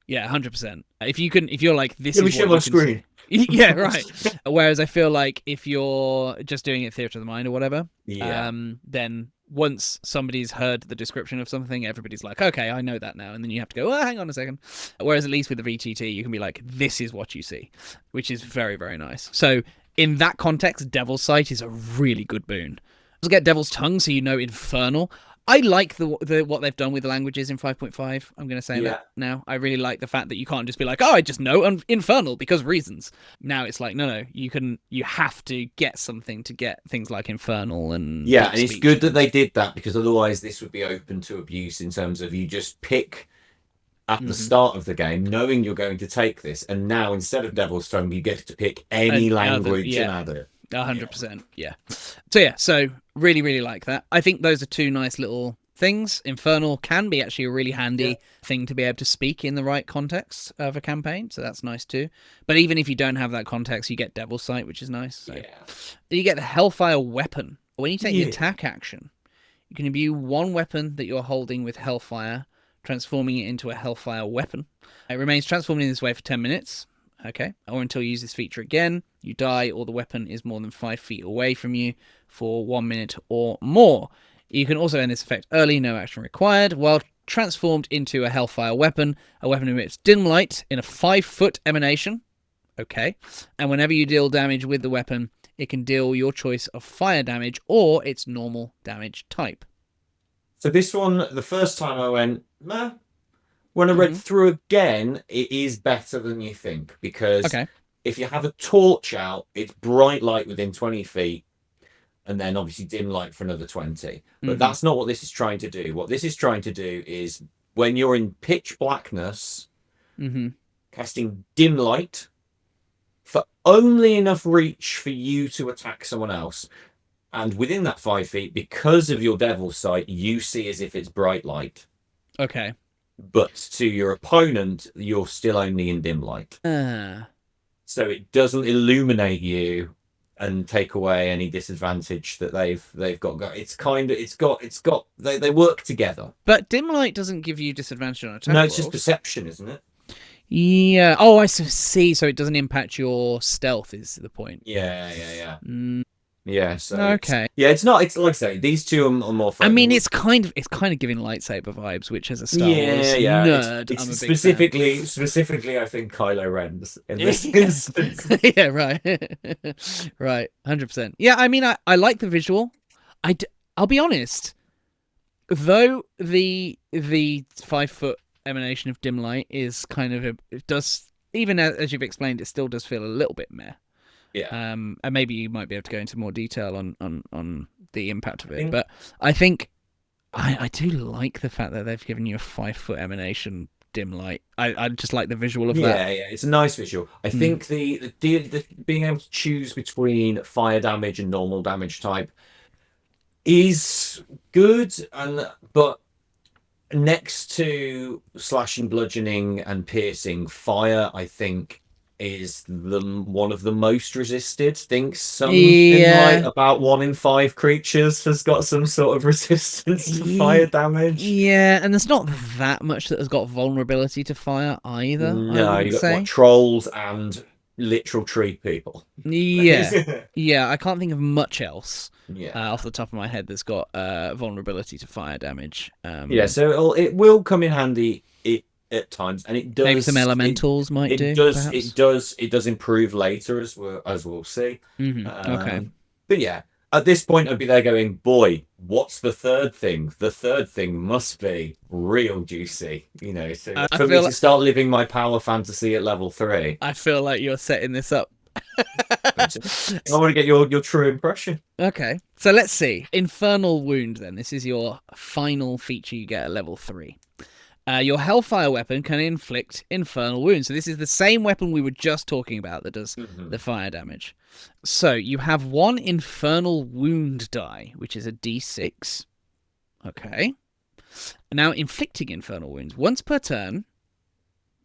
Yeah, 100%. If you're like, this is what you can screen. Yeah, right. Whereas I feel like if you're just doing it theatre of the mind or whatever, then once somebody's heard the description of something, everybody's like, okay, I know that now. And then you have to go, oh, hang on a second. Whereas at least with the VTT, you can be like, this is what you see, which is very, very nice. So in that context, Devil's Sight is a really good boon. Also get Devil's Tongue, so you know Infernal. I like the what they've done with the languages in 5.5. I'm going to say that now. I really like the fact that you can't just be like, oh, I just know Infernal because reasons. Now it's like, no, you have to get something to get things like Infernal and and it's good that they did that, because otherwise this would be open to abuse in terms of you just pick at the start of the game, knowing you're going to take this, and now instead of Devil's Tongue, you get to pick any language and add it. 100%, yeah. So really, really like that. I think those are 2 nice little things. Infernal can be actually a really handy thing to be able to speak in the right context of a campaign, so that's nice too. But even if you don't have that context, you get Devil's Sight, which is nice. So. You get the Hellfire Weapon. When you take the attack action, you can imbue 1 weapon that you're holding with Hellfire, transforming it into a Hellfire Weapon. It remains transformed in this way for 10 minutes. Okay, or until you use this feature again, you die, or the weapon is more than 5 feet away from you for 1 minute or more. You can also end this effect early, no action required. While transformed into a Hellfire Weapon, a weapon emits dim light in a 5-foot emanation. Okay, and whenever you deal damage with the weapon, it can deal your choice of fire damage or its normal damage type. So this one, the first time I went, meh. When I read through again, it is better than you think, because if you have a torch out, it's bright light within 20 feet, and then obviously dim light for another 20. But that's not what this is trying to do. What this is trying to do is, when you're in pitch blackness, casting dim light for only enough reach for you to attack someone else. And within that 5 feet, because of your devil sight, you see as if it's bright light. Okay. But to your opponent, you're still only in dim light. So it doesn't illuminate you and take away any disadvantage that they've got. They work together. But dim light doesn't give you disadvantage on attack No, it's rolls. just perception, isn't it? Yeah. Oh, I see. So it doesn't impact your stealth, is the point. Yeah. Yeah. So okay. It's not. It's like I say, these two are more. I mean, it's kind of giving lightsaber vibes, which as a Star Wars nerd, it's I'm a specifically, big specifically, I think Kylo Ren's in this instance. Yeah, right, right, 100%. Yeah, I mean, I like the visual. I'll be honest, though the 5 foot emanation of dim light is kind of it does, even as you've explained, it still does feel a little bit meh. Yeah. And maybe you might be able to go into more detail on the impact of it, but I think I do like the fact that they've given you a 5 foot emanation dim light. I just like the visual of that. Yeah, it's a nice visual. I think the being able to choose between fire damage and normal damage type is good, but next to slashing, bludgeoning, and piercing, fire, I think, is one of the most resisted. Thinks something like about 1 in 5 creatures has got some sort of resistance to fire damage. Yeah, and there's not that much that has got vulnerability to fire either. No, you've got trolls and literal tree people. Yeah, I can't think of much else. Yeah, off the top of my head, that's got vulnerability to fire damage. So it will come in handy at times, and it does. Maybe some elementals might do. It does improve later, as we'll see. Okay, but yeah, at this point, I'd be there going, boy, what's the third thing? The third thing must be real juicy, So for me to start living my power fantasy at level 3, I feel like you're setting this up. I want to get your true impression. Okay, so let's see. Infernal Wound, then. This is your final feature you get at level 3. Your Hellfire weapon can inflict infernal wounds. So this is the same weapon we were just talking about that does the fire damage. So you have 1 infernal wound die, which is a d6. Okay. Now, inflicting infernal wounds once per turn.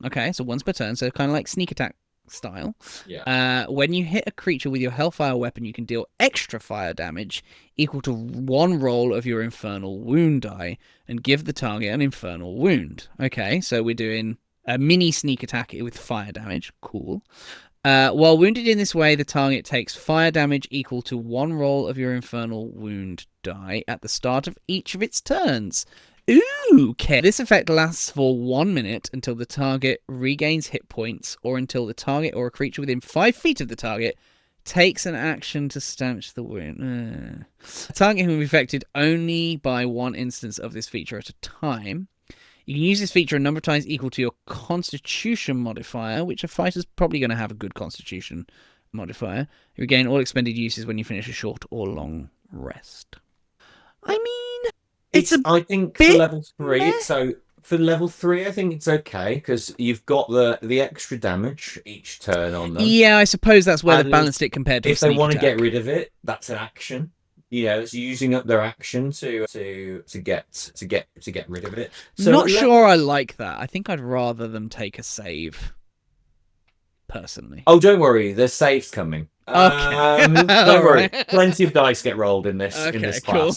Okay, so once per turn, so kind of like sneak attack style. Yeah. When you hit a creature with your Hellfire weapon, you can deal extra fire damage equal to 1 roll of your infernal wound die and give the target an infernal wound. Okay, so we're doing a mini sneak attack with fire damage. Cool. While wounded in this way, the target takes fire damage equal to 1 roll of your infernal wound die at the start of each of its turns. Ooh, okay. This effect lasts for 1 minute until the target regains hit points, or until the target or a creature within 5 feet of the target takes an action to stanch the wound. The target can be affected only by 1 instance of this feature at a time. You can use this feature a number of times equal to your Constitution modifier, which a fighter's probably going to have a good Constitution modifier. You regain all expended uses when you finish a short or long rest. I mean, I think for level 3, so for level 3, I think it's okay because you've got the extra damage each turn on them. Yeah, I suppose that's where they balanced it compared to if they want to get rid of it, that's an action. It's using up their action to get rid of it. So not sure I like that. I think I'd rather them take a save. Personally. Oh, don't worry, there's saves coming. Okay. Don't worry. Plenty of dice get rolled in this class. Cool.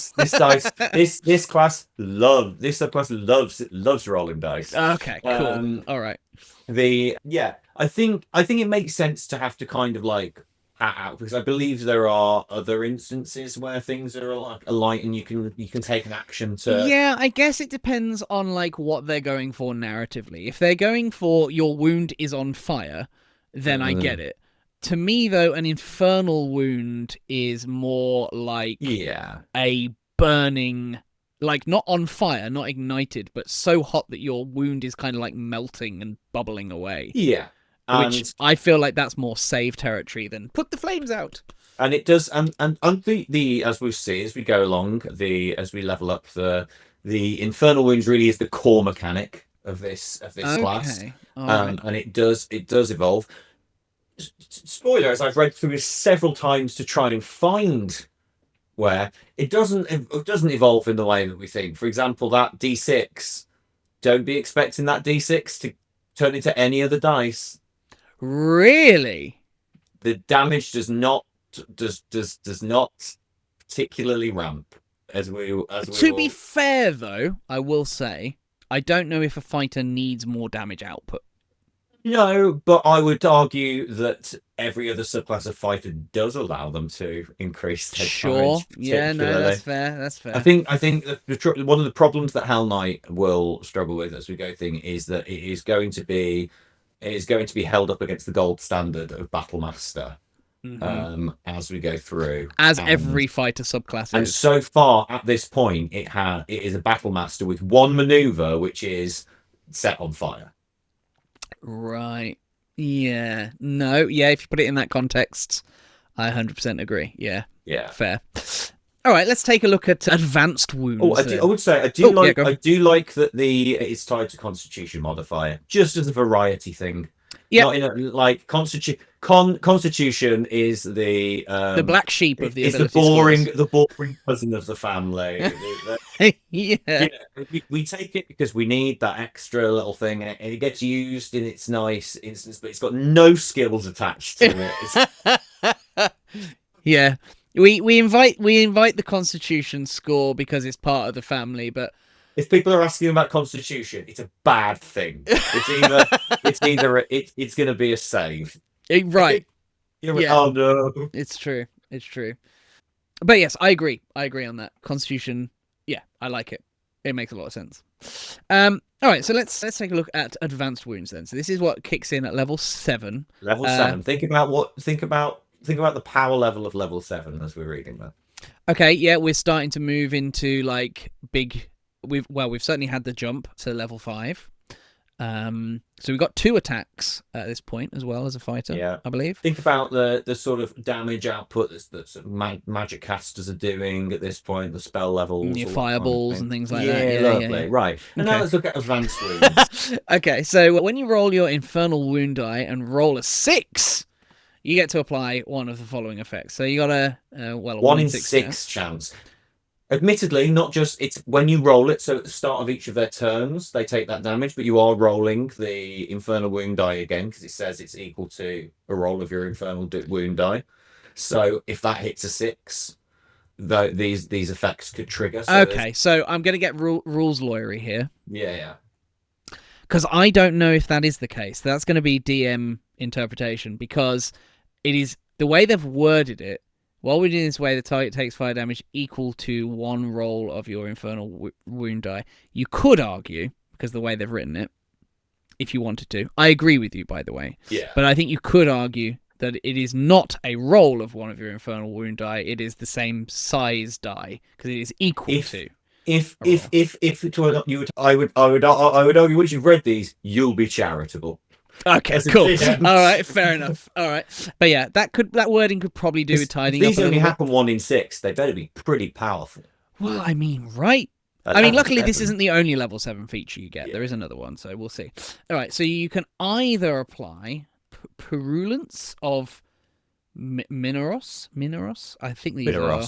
This class loves rolling dice. Okay, cool. All right. I think it makes sense to have to kind of like out because I believe there are other instances where things are like a light and you can take an action to. Yeah, I guess it depends on like what they're going for narratively. If they're going for your wound is on fire, then I get it. To me, though, an infernal wound is more like a burning, like not on fire, not ignited, but so hot that your wound is kind of like melting and bubbling away. Yeah. Which I feel like that's more save territory than put the flames out. And it does, and the as we see as we go along, as we level up, the infernal wounds really is the core mechanic of this class, right. And it does evolve. Spoiler, as I've read through this several times to try and find where it doesn't evolve in the way that we think. For example, that D6, don't be expecting that D6 to turn into any other dice. Really? The damage does not particularly ramp as we To be fair, though, I will say I don't know if a fighter needs more damage output. No, but I would argue that every other subclass of fighter does allow them to increase their damage. Yeah, no, that's fair. That's fair. I think one of the problems that Hellknight will struggle with as we go thing is that it is going to be held up against the gold standard of Battlemaster as we go through. As every fighter subclass is. And so far at this point, it is a Battlemaster with one maneuver, which is set on fire. Right. Yeah. No. Yeah. If you put it in that context, I 100% agree. Yeah. Yeah. Fair. All right. Let's take a look at advanced wounds. Oh, I would say I do like that it's tied to Constitution modifier, just as a variety thing. Yeah. Like Constitution is the black sheep of the. It's the boring cousin of the family. Yeah. We take it because we need that extra little thing, and it gets used in its nice instance, but it's got no skills attached to it. Yeah. We invite the Constitution score because it's part of the family, but if people are asking about Constitution, it's a bad thing. It's going to be a save. Right. Oh no. It's true. But yes, I agree on that. Constitution, yeah, I like it. It makes a lot of sense. All right, so let's take a look at advanced wounds then. So this is what kicks in at level 7. Level 7. Think about the power level of level 7 as we're reading that. Okay, yeah, we're starting to move into like big. We've certainly had the jump to level 5. So we've got 2 attacks at this point as well as a fighter, I believe. Think about the sort of damage output that magic casters are doing at this point, the spell levels, your fireballs and things like that. Yeah, lovely. Yeah. Right. And now let's look at advanced wounds. Okay, so when you roll your infernal wound die and roll a 6, you get to apply one of the following effects. So you got a 1 in 6 chance. Admittedly, not just it's when you roll it, so at the start of each of their turns, they take that damage, but you are rolling the infernal wound die again because it says it's equal to a roll of your infernal wound die. So if that hits a 6, these effects could trigger. So I'm going to get rules lawyery here. Yeah. Because I don't know if that is the case. That's going to be DM interpretation because it is the way they've worded it. While we're doing this way, the target takes fire damage equal to 1 roll of your infernal wound die. You could argue, because the way they've written it, if you wanted to. I agree with you, by the way. Yeah. But I think you could argue that it is not a roll of one of your infernal wound die. It is the same size die because it is equal to. I would argue once you've read these, you'll be charitable. Okay, cool. All right, fair enough. All right, but yeah, that wording could probably do with tidying up. These only happen 1 in 6. They better be pretty powerful. Well, I mean, right? Luckily, this isn't the only level 7 feature you get. Yeah. There is another one, so we'll see. All right, so you can either apply Purulence of Minoros. I think these are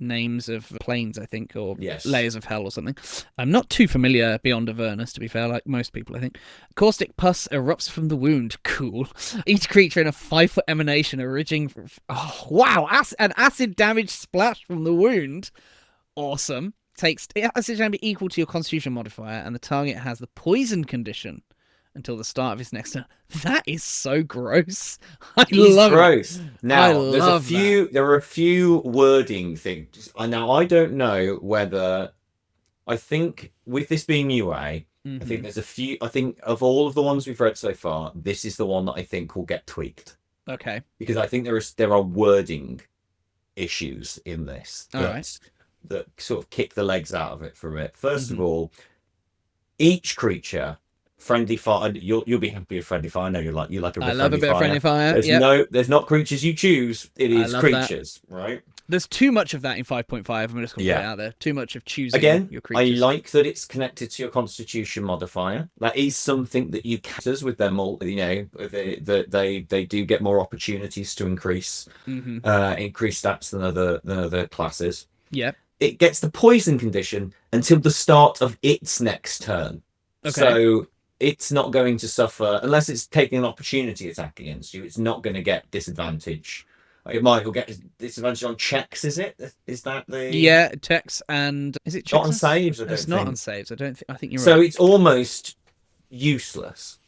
names of planes, I think, or layers of hell or something. I'm not too familiar beyond Avernus, to be fair, like most people, I think. Caustic pus erupts from the wound. Cool. Each creature in a 5-foot emanation originating from... Oh, wow! An acid damage splash from the wound. Awesome. Takes acid damage equal to your Constitution modifier, and the target has the poison condition until the start of his next turn. That is so gross. I love it. Now, there are a few wording things. Now, I don't know whether... I think, with this being UA, I think there's a few... I think of all of the ones we've read so far, this is the one that I think will get tweaked. Okay. Because I think there are wording issues in this that sort of kick the legs out of it from it. First of all, each creature Friendly fire. You'll be happy with friendly fire. I know you like a bit I of love a friendly bit of fire. friendly fire. There's Yep. there's not creatures you choose. It I is love that. creatures, right? There's too much of that in 5.5. I'm just gonna put it Yeah. out there. Too much of choosing Again, your I creatures. like that it's connected to your Constitution modifier. That is something that you caters with them all. You know, they do get more opportunities to increase stats than other classes. Yep. It gets the poison condition until the start of its next turn. Okay. So it's not going to suffer unless it's taking an opportunity attack against you. It's not going to get disadvantage. It might get disadvantage on checks. Is it? Is that the? Yeah, checks and is it checks? Not on saves. I don't it's think. not on saves. I don't think. I think you're So right. it's almost useless.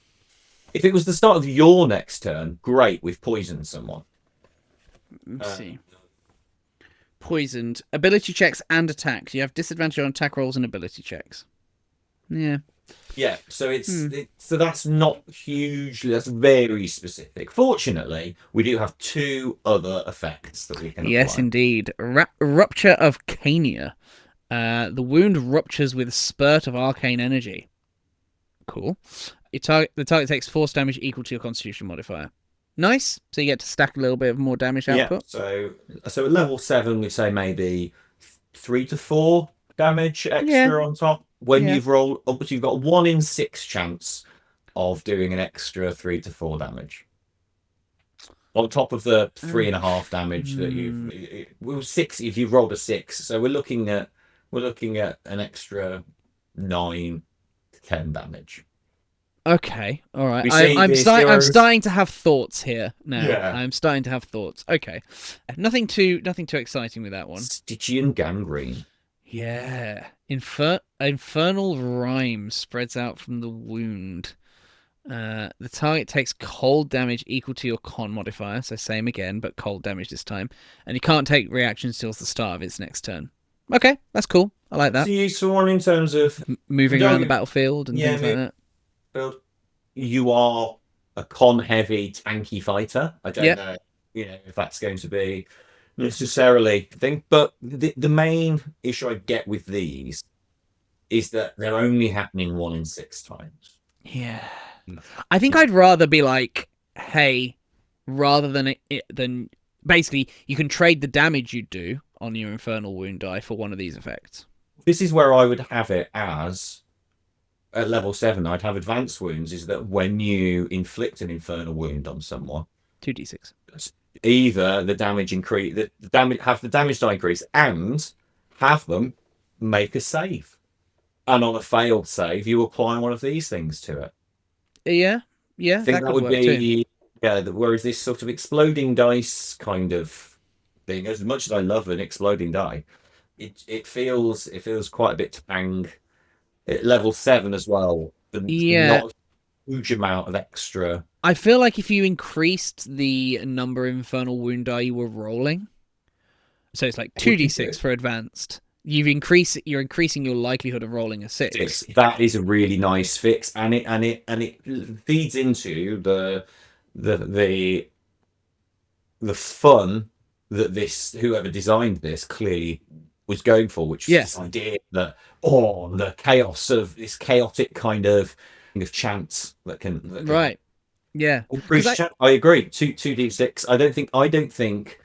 If it was the start of your next turn, great. We've poisoned someone. Let's see. Poisoned ability checks and attacks. You have disadvantage on attack rolls and ability checks. Yeah. Yeah, so so that's not hugely. That's very specific. Fortunately, we do have two other effects that we can. Yes, apply. indeed. Rupture of Cania. The wound ruptures with spurt of arcane energy. Cool. The target takes force damage equal to your Constitution modifier. Nice. So you get to stack a little bit of more damage output. Yeah. So at level 7, we say maybe 3 to 4 damage extra on top. When you've rolled, you've got 1 in 6 chance of doing an extra 3 to 4 damage on top of the 3.5 damage that you've. 6 if you've rolled a 6. So we're looking at an extra 9 to 10 damage. Okay, all right. I'm starting to have thoughts here now. Yeah. I'm starting to have thoughts. Okay, nothing too exciting with that one. Stygian gangrene. Yeah, infernal rime spreads out from the wound. The target takes cold damage equal to your con modifier, so same again, but cold damage this time, and you can't take reactions till the start of its next turn. Okay, that's cool. I like that. It's a useful one in terms of moving around the battlefield and things like that. You are a con-heavy, tanky fighter. I don't know, if that's going to be necessarily a thing. But the main issue I get with these is that they're only happening 1 in 6 times. Yeah, I think I'd rather be like, hey, rather than basically you can trade the damage you do on your infernal wound die for one of these effects. This is where I would have it as. At level 7, I'd have advanced wounds. Is that when you inflict an infernal wound on someone, 2d6. Either the damage increase, have the damage die increase, and have them make a save. And on a failed save, you apply one of these things to it. Yeah, I think that would be whereas this sort of exploding dice kind of thing, as much as I love an exploding die, it feels quite a bit tang. At level 7 as well. Not a huge amount of extra. I feel like if you increased the number of infernal wound die you were rolling, so it's like 2d6 for advanced, you're increasing your likelihood of rolling a 6. That is a really nice fix, and it feeds into the fun that whoever designed this clearly was going for, which is this idea that the chaos of this chaotic kind of chance that can right. Yeah. I agree. 2d6. I don't think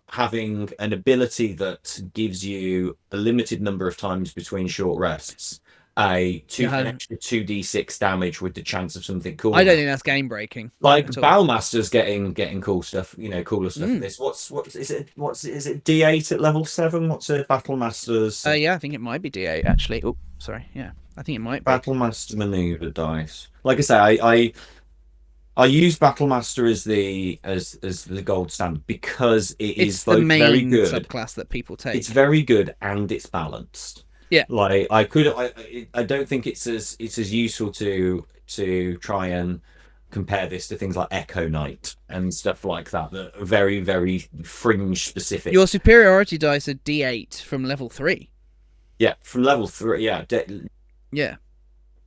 having an ability that gives you a limited number of times between short rests, an extra 2d6 damage with the chance of something cool. I don't think that's game breaking. Like Battlemaster's getting cool stuff, cooler stuff. This. What is it? Is it D8 at level 7? What's a Battlemaster's? Yeah, I think it might be D8 actually. Oh, sorry. Yeah, I think it might be. Battlemaster maneuver dice. Like I say, I use Battlemaster as the gold standard because it's both the main very good subclass that people take. It's very good and it's balanced. Yeah, like I don't think it's as useful to try and compare this to things like Echo Knight and stuff like that are very, very fringe specific. Your superiority dice are D8 from level 3. Yeah, from level 3. Yeah, yeah.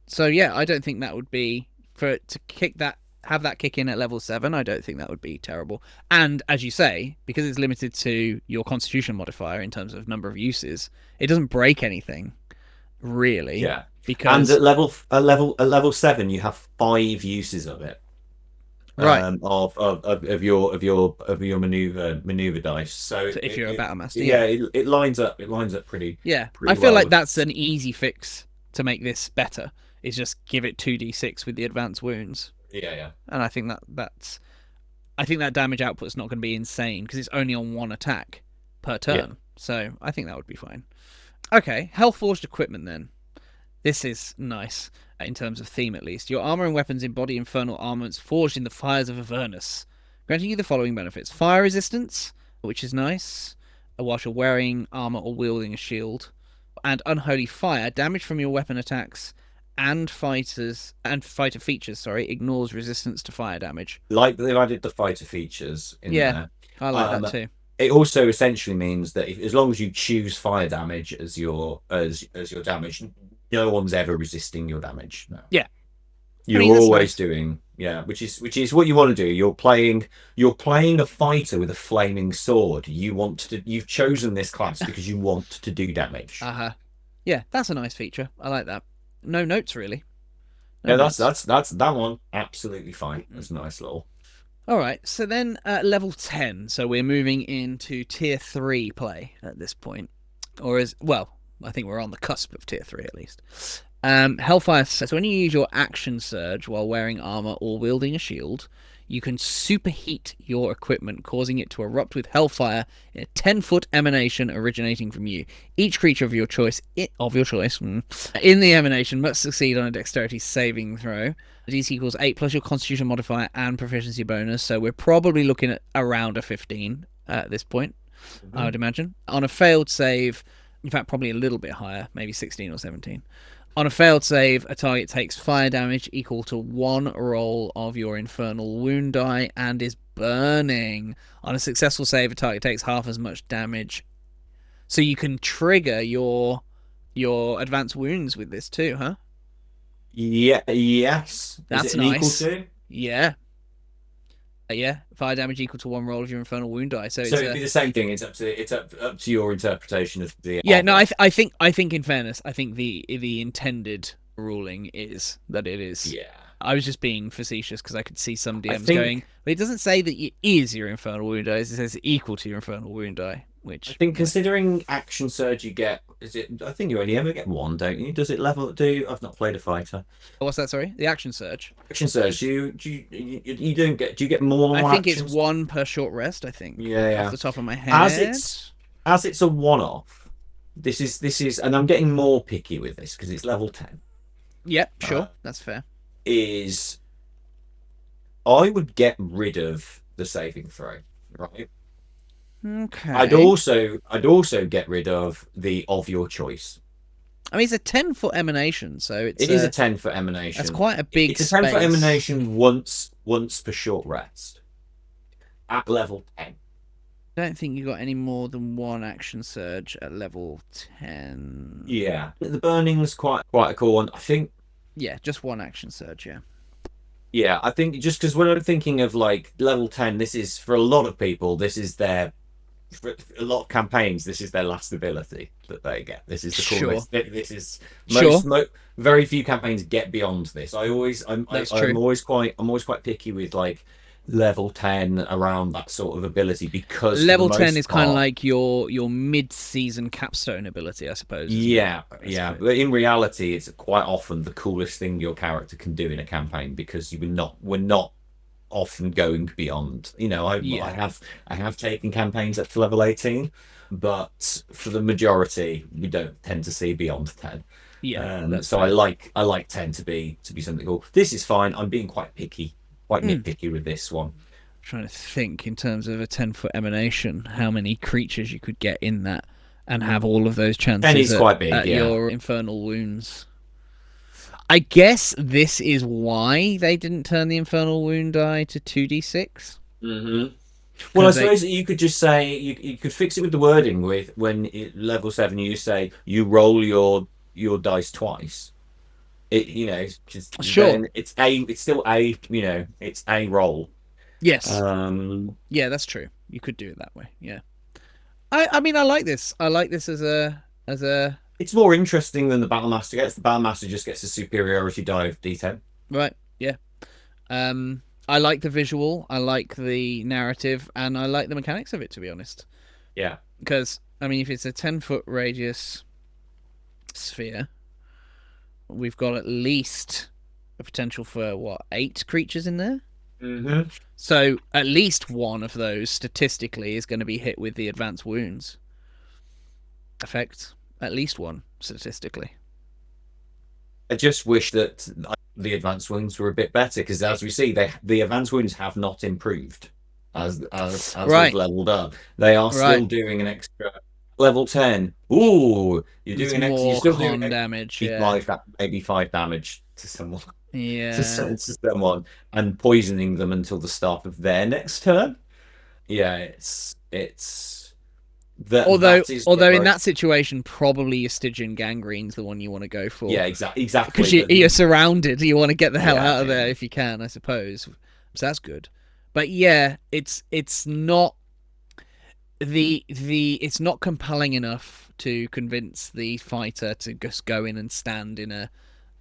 So yeah, I don't think that would be for it to have that kick in at level 7. I don't think that would be terrible. And as you say, because it's limited to your Constitution modifier in terms of number of uses, it doesn't break anything, really. Yeah. And because at level 7, you have 5 uses of it. right. Of your maneuver dice. So So if you're a battle master, yeah, it lines up. It lines up pretty yeah, I pretty feel well like with. that's an easy fix to make this better. Is just give it 2d6 with the advanced wounds, Yeah. and I think that damage output's not going to be insane because it's only on one attack per Yeah. turn. So I think that would be fine. Okay, Hellforged equipment then. This is nice in terms of theme, at least. Your armor and weapons embody infernal armaments forged in the fires of Avernus, granting you the following benefits: fire resistance, which is nice, whilst you're wearing armor or wielding a shield, and unholy fire. Damage from your weapon attacks and fighter features. Sorry, ignores resistance to fire damage. Like they've added the fighter features in Yeah, there. I like that too. It also essentially means that as long as you choose fire damage as your damage, no one's ever resisting your damage. No. Yeah, You're always nice. Doing which is what you want to do. You're playing a fighter with a flaming sword. You've chosen this class because you want to do damage. Yeah, that's a nice feature. I like that. No notes really. No notes. That's that one. Absolutely fine. That's a nice little. All right, so then level 10. So we're moving into tier 3 play at this point, or I think we're on the cusp of tier 3 at least. Hellfire. So when you use your action surge while wearing armor or wielding a shield, you can superheat your equipment, causing it to erupt with hellfire in a 10-foot emanation originating from you. Each creature of your choice in the emanation must succeed on a dexterity saving throw. The DC equals 8 plus your constitution modifier and proficiency bonus, so we're probably looking at around a 15 at this point, I would imagine. On a failed save, in fact, probably a little bit higher, maybe 16 or 17. On a failed save, a target takes fire damage equal to 1 roll of your infernal wound die and is burning. On a successful save, a target takes half as much damage. So you can trigger your advanced wounds with this too, huh? Yeah. Yes. That's nice. Equal to? Yeah. Yeah, fire damage equal to 1 roll of your infernal wound die. So it'd be the same thing. It's up to your interpretation of the. Yeah, no, I think in fairness, I think the intended ruling is that it is. Yeah. I was just being facetious because I could see some DMs going, but it doesn't say that it is your infernal wound die. It says equal to your infernal wound die. Which I think, considering action surge, you get. I think you only ever get 1, don't you? Does it level? I've not played a fighter. What's that? Sorry, the action surge. Action surge. You don't get. Do you get more? I think it's 1 per short rest. I think. Yeah. Off the top of my head. As it's a one-off. This is, and I'm getting more picky with this because it's level 10. Yep, sure, that's fair. I would get rid of the saving throw, right? Okay. I'd also get rid of the of your choice. I mean, it's a 10-foot emanation, so it is a 10-foot emanation. That's quite a big. It's a 10-foot emanation once per short rest at level 10. I don't think you got any more than 1 action surge at level 10. Yeah, the burning's quite a cool one. I think. Yeah, just 1 action surge. Yeah. Yeah, I think just because when I'm thinking of like level 10, this is for a lot of people. This is their. For a lot of campaigns, this is their last ability that they get. This is the coolest. Sure. This is very few campaigns get beyond this. I'm always quite picky with like level 10 around that sort of ability because level 10 is kind of like your mid-season capstone ability, I suppose. Yeah. But in reality, it's quite often the coolest thing your character can do in a campaign because we're not often going beyond. I have taken campaigns up to level 18, but for the majority we don't tend to see beyond 10. So fair. I like 10 to be something cool. This is fine. I'm being quite nitpicky with this one. I'm trying to think in terms of a 10-foot emanation, how many creatures you could get in that and have all of those chances. And it's quite big, at your infernal wounds. I guess this is why they didn't turn the infernal wound die to 2d6. Mm-hmm. Well, I suppose you could just say you could fix it with the wording with level 7 you say you roll your dice twice. Sure. It's still a roll. Yes. Yeah, that's true. You could do it that way. Yeah. I mean, I like this. I like this as a It's more interesting than the Battlemaster gets. The Battlemaster just gets a superiority die of D10. Right. Yeah. I like the visual, I like the narrative, and I like the mechanics of it, to be honest. Yeah. Because, I mean, if it's a 10-foot radius sphere, we've got at least a potential for, what, 8 creatures in there? Mm-hmm. So at least one of those, statistically, is going to be hit with the advanced wounds effect. At least one, statistically. I just wish that the advanced wounds were a bit better, because as we see, the advanced wounds have not improved as Right. we've leveled up. They are still Right. doing an extra level 10. Ooh, you're There's doing an extra. You're more still doing con damage, yeah. maybe 5 damage to someone, Yeah. to someone, and poisoning them until the start of their next turn. Yeah, it's that is Although in where that situation, probably your Stygian Gangrene's the one you want to go for. yeah, exactly. Because you're surrounded. You want to get the hell Yeah, out of there if you can, I suppose. So that's good. But yeah, it's not it's not compelling enough to convince the fighter to just go in and stand in a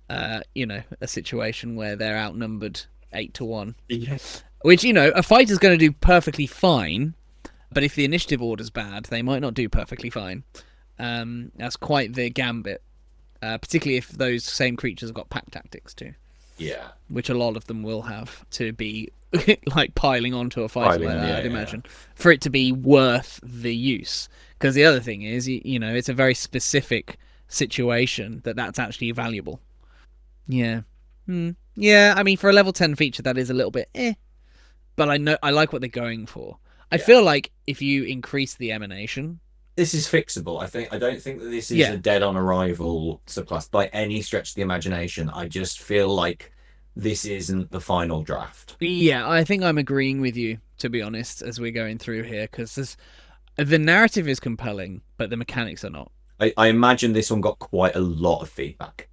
a situation where they're outnumbered 8-1. yes. Which, a fighter's going to do perfectly fine, but if the initiative order's bad, they might not do perfectly fine. That's quite the gambit, particularly if those same creatures have got pack tactics too, Yeah. which a lot of them will have to be like piling onto a fighter Piling, like that, yeah, I'd yeah. imagine, for it to be worth the use. Because the other thing is, it's a very specific situation that's actually valuable. Yeah. Yeah, I mean, for a level 10 feature, that is a little bit but I like what they're going for. I Yeah. feel like if you increase the emanation, This is fixable. I don't think that this is Yeah. a dead on arrival subclass by any stretch of the imagination. I just feel like this isn't the final draft. yeah, I think I'm agreeing with you, to be honest, as we're going through here, because the narrative is compelling, but the mechanics are not. I imagine this one got quite a lot of feedback,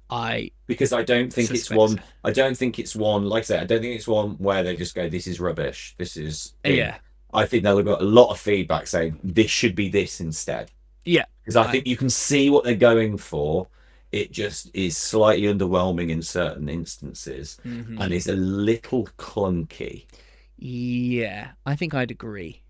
I because I don't think it's suspect one. so. I don't think it's one. Like I say, I don't think it's one where they just go, "This is rubbish. This is." Yeah, I think they've got a lot of feedback saying this should be this instead. yeah, Because I think you can see what they're going for. It just is slightly underwhelming in certain instances, and is a little clunky. yeah. I think I'd agree.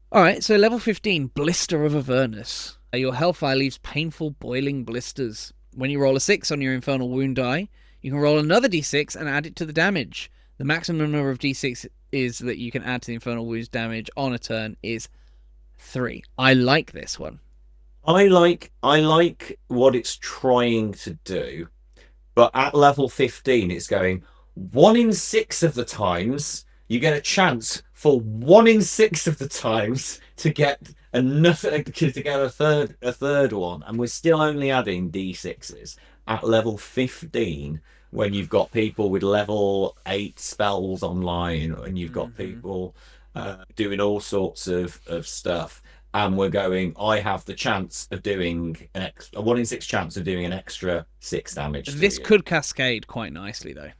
All right, so level 15, Blister of Avernus. Your Hellfire leaves painful boiling blisters. When you roll a 6 on your Infernal wound die, you can roll another d6 and add it to the damage. The maximum number of d6 is that you can add to the Infernal wounds damage on a turn is 3. I like this one. I like what it's trying to do, but at level 15, it's going 1 in 6 of the times you get a chance for 1 in 6 of the times to get another to get a third one, and we're still only adding d6s at level 15 when you've got people with level 8 spells online, and you've got people doing all sorts of stuff. And we're going, I have the chance of doing a 1 in 6 chance of doing an extra 6 damage. This could cascade quite nicely, though.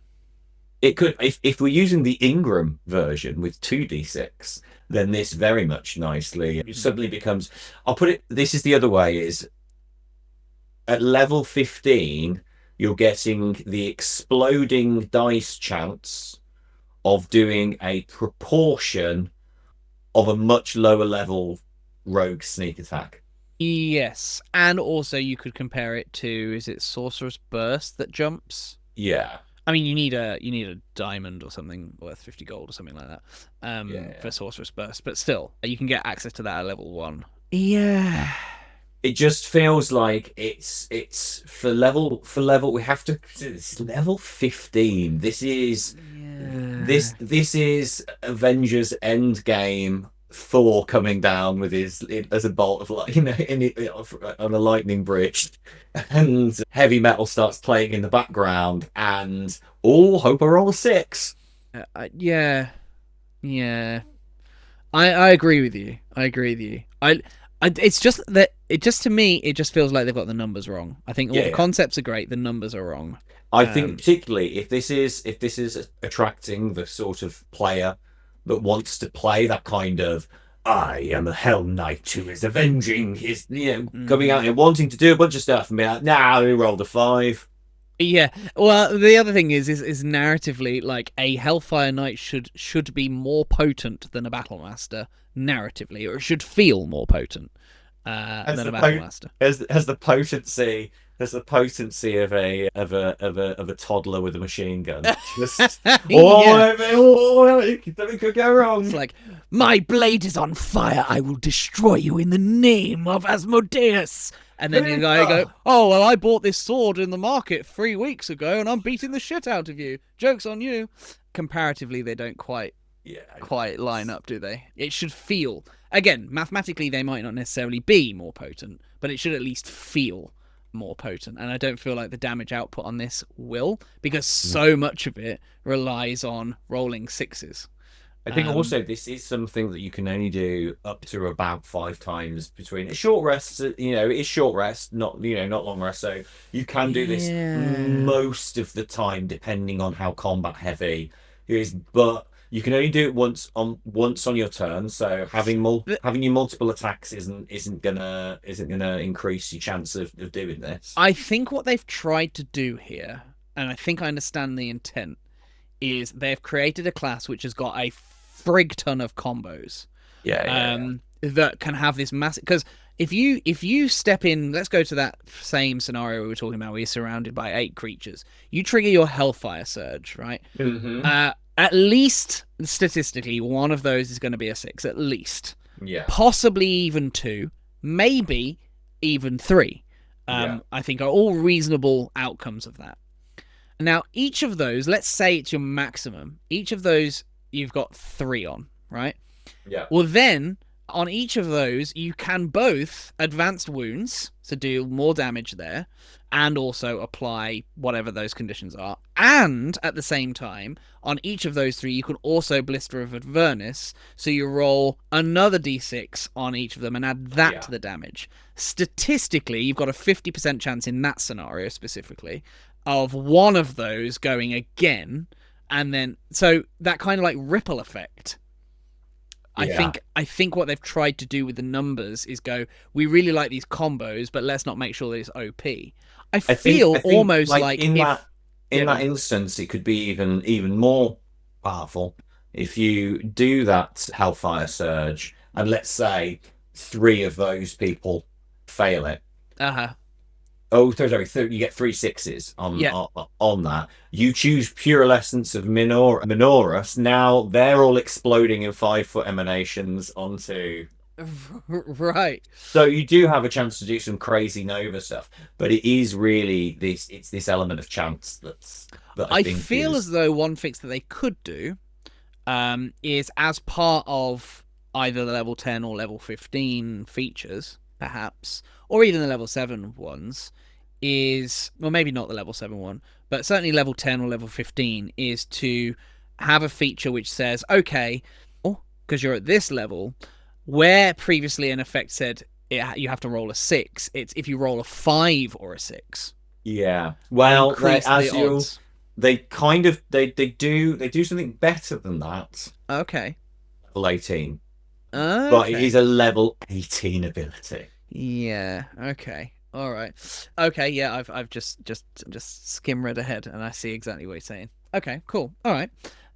It could, if we're using the Ingram version with 2d6, then this very much nicely suddenly becomes. I'll put it. This is the other way: is at level 15, you're getting the exploding dice chance of doing a proportion of a much lower level rogue sneak attack. Yes, and also you could compare it to, is it Sorcerer's Burst that jumps? Yeah. I mean, you need a diamond or something worth 50 gold or something like that, for Sorcerer's Burst. But still, you can get access to that at level 1. Yeah. It just feels like it's for level we have to. It's level 15. This is this is Avengers Endgame. Thor coming down with his as a bolt of light, on a lightning bridge, and heavy metal starts playing in the background, and all hope I roll a 6. Yeah. I agree with you. It's just that to me it just feels like they've got the numbers wrong. I think all the concepts are great, the numbers are wrong. I think particularly if this is attracting the sort of player that wants to play that kind of, I am a Hell Knight who is avenging his, coming out and wanting to do a bunch of stuff and be like, nah, we rolled a 5. Yeah. Well, the other thing is narratively, like, a Hellfire Knight should be more potent than a Battlemaster narratively, or it should feel more potent than a Battlemaster. Has the potency. There's the potency of a toddler with a machine gun. Just something could go wrong. It's like, my blade is on fire. I will destroy you in the name of Asmodeus. And then the guy go, oh well, I bought this sword in the market 3 weeks ago, and I'm beating the shit out of you. Joke's on you. Comparatively, they don't quite line up, do they? It should feel, again, mathematically, they might not necessarily be more potent, but it should at least feel more potent, and I don't feel like the damage output on this will, because so much of it relies on rolling 6s. I think also this is something that you can only do up to about 5 times between a short rest. It's short rest, not long rest. So you can do this most of the time, depending on how combat heavy it is. But you can only do it once on your turn. So having your multiple attacks isn't gonna increase your chance of doing this. I think what they've tried to do here, and I think I understand the intent, is they've created a class which has got a frig ton of combos. That can have this massive, because if you step in, let's go to that same scenario we were talking about where you're surrounded by 8 creatures. You trigger your Hellfire Surge, right? At least statistically one of those is going to be a 6, at least. Possibly even 2, maybe even 3. I think are all reasonable outcomes of that. Now, each of those, let's say it's your maximum, each of those you've got 3 on, right? Well, then on each of those you can both advanced wounds, so deal more damage there, and also apply whatever those conditions are. And at the same time, on each of those 3 you can also Blister of Avernus, so you roll another d6 on each of them and add that to the damage. Statistically, you've got a 50% chance in that scenario specifically of one of those going again. And then, so that kind of like ripple effect. I think what they've tried to do with the numbers is go, we really like these combos, but let's not make sure that it's OP. I feel almost like in that instance, it could be even more powerful if you do that Hellfire Surge, and let's say 3 of those people fail it. Oh, sorry, you get 3 6s on that. You choose Purulescence of Minorus. Now they're all exploding in 5-foot emanations onto... Right. So you do have a chance to do some crazy Nova stuff, but it is really this element of chance that I think feel as though one fix that they could do is as part of either the level 10 or level 15 features, perhaps, or even the level 7 ones, is, well, maybe not the level 7 one, but certainly level 10 or level 15, is to have a feature which says, okay, because you're at this level, where previously an effect said you have to roll a 6, it's if you roll a 5 or a 6. Yeah. Well, they do something better than that. Okay. Level 18. Okay. But it is a level 18 ability. Yeah. Okay. All right. Okay. Yeah. I've just skim read ahead, and I see exactly what you're saying. Okay. Cool. All right.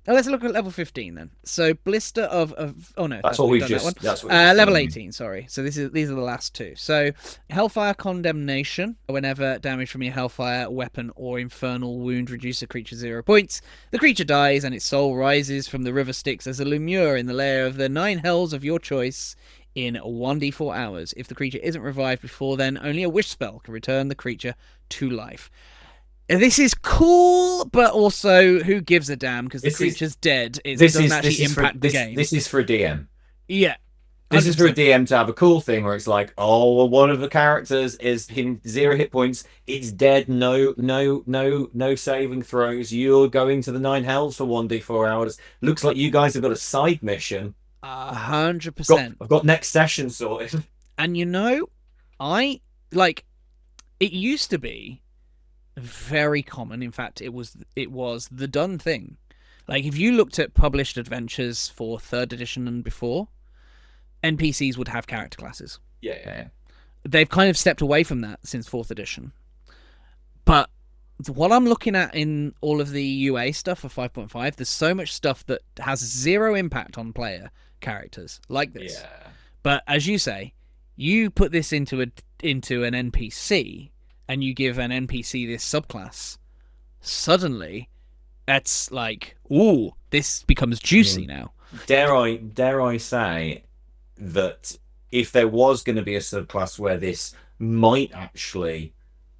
Now let's look at level 15 then. So Blister of oh no, that's what we've just. That's what level 18. Sorry. So these are the last 2. So Hellfire Condemnation. Whenever damage from your Hellfire weapon or Infernal wound reduce a creature 0 points, the creature dies and its soul rises from the river Styx as a Lemure in the lair of the 9 hells of your choice in 1d4 hours. If the creature isn't revived before then, only a wish spell can return the creature to life. This is cool, but also who gives a damn, because the creature's dead. It doesn't actually impact the game. This is for a DM. Yeah. 100%. This is for a DM to have a cool thing where it's like, oh, well, one of the characters is in 0 hit points. It's dead. No saving throws. You're going to the 9 hells for 1d4 hours. Looks like you guys have got a side mission. 100%. I've got next session sorted. And it used to be very common. In fact, it was the done thing. Like, if you looked at published adventures for 3rd edition and before, NPCs would have character classes. Yeah. They've kind of stepped away from that since 4th edition. But what I'm looking at in all of the UA stuff for 5.5, there's so much stuff that has zero impact on player characters like this. Yeah. But as you say, you put this into an NPC and you give an NPC this subclass, suddenly it's like, ooh, this becomes juicy now. Dare I say that if there was going to be a subclass where this might actually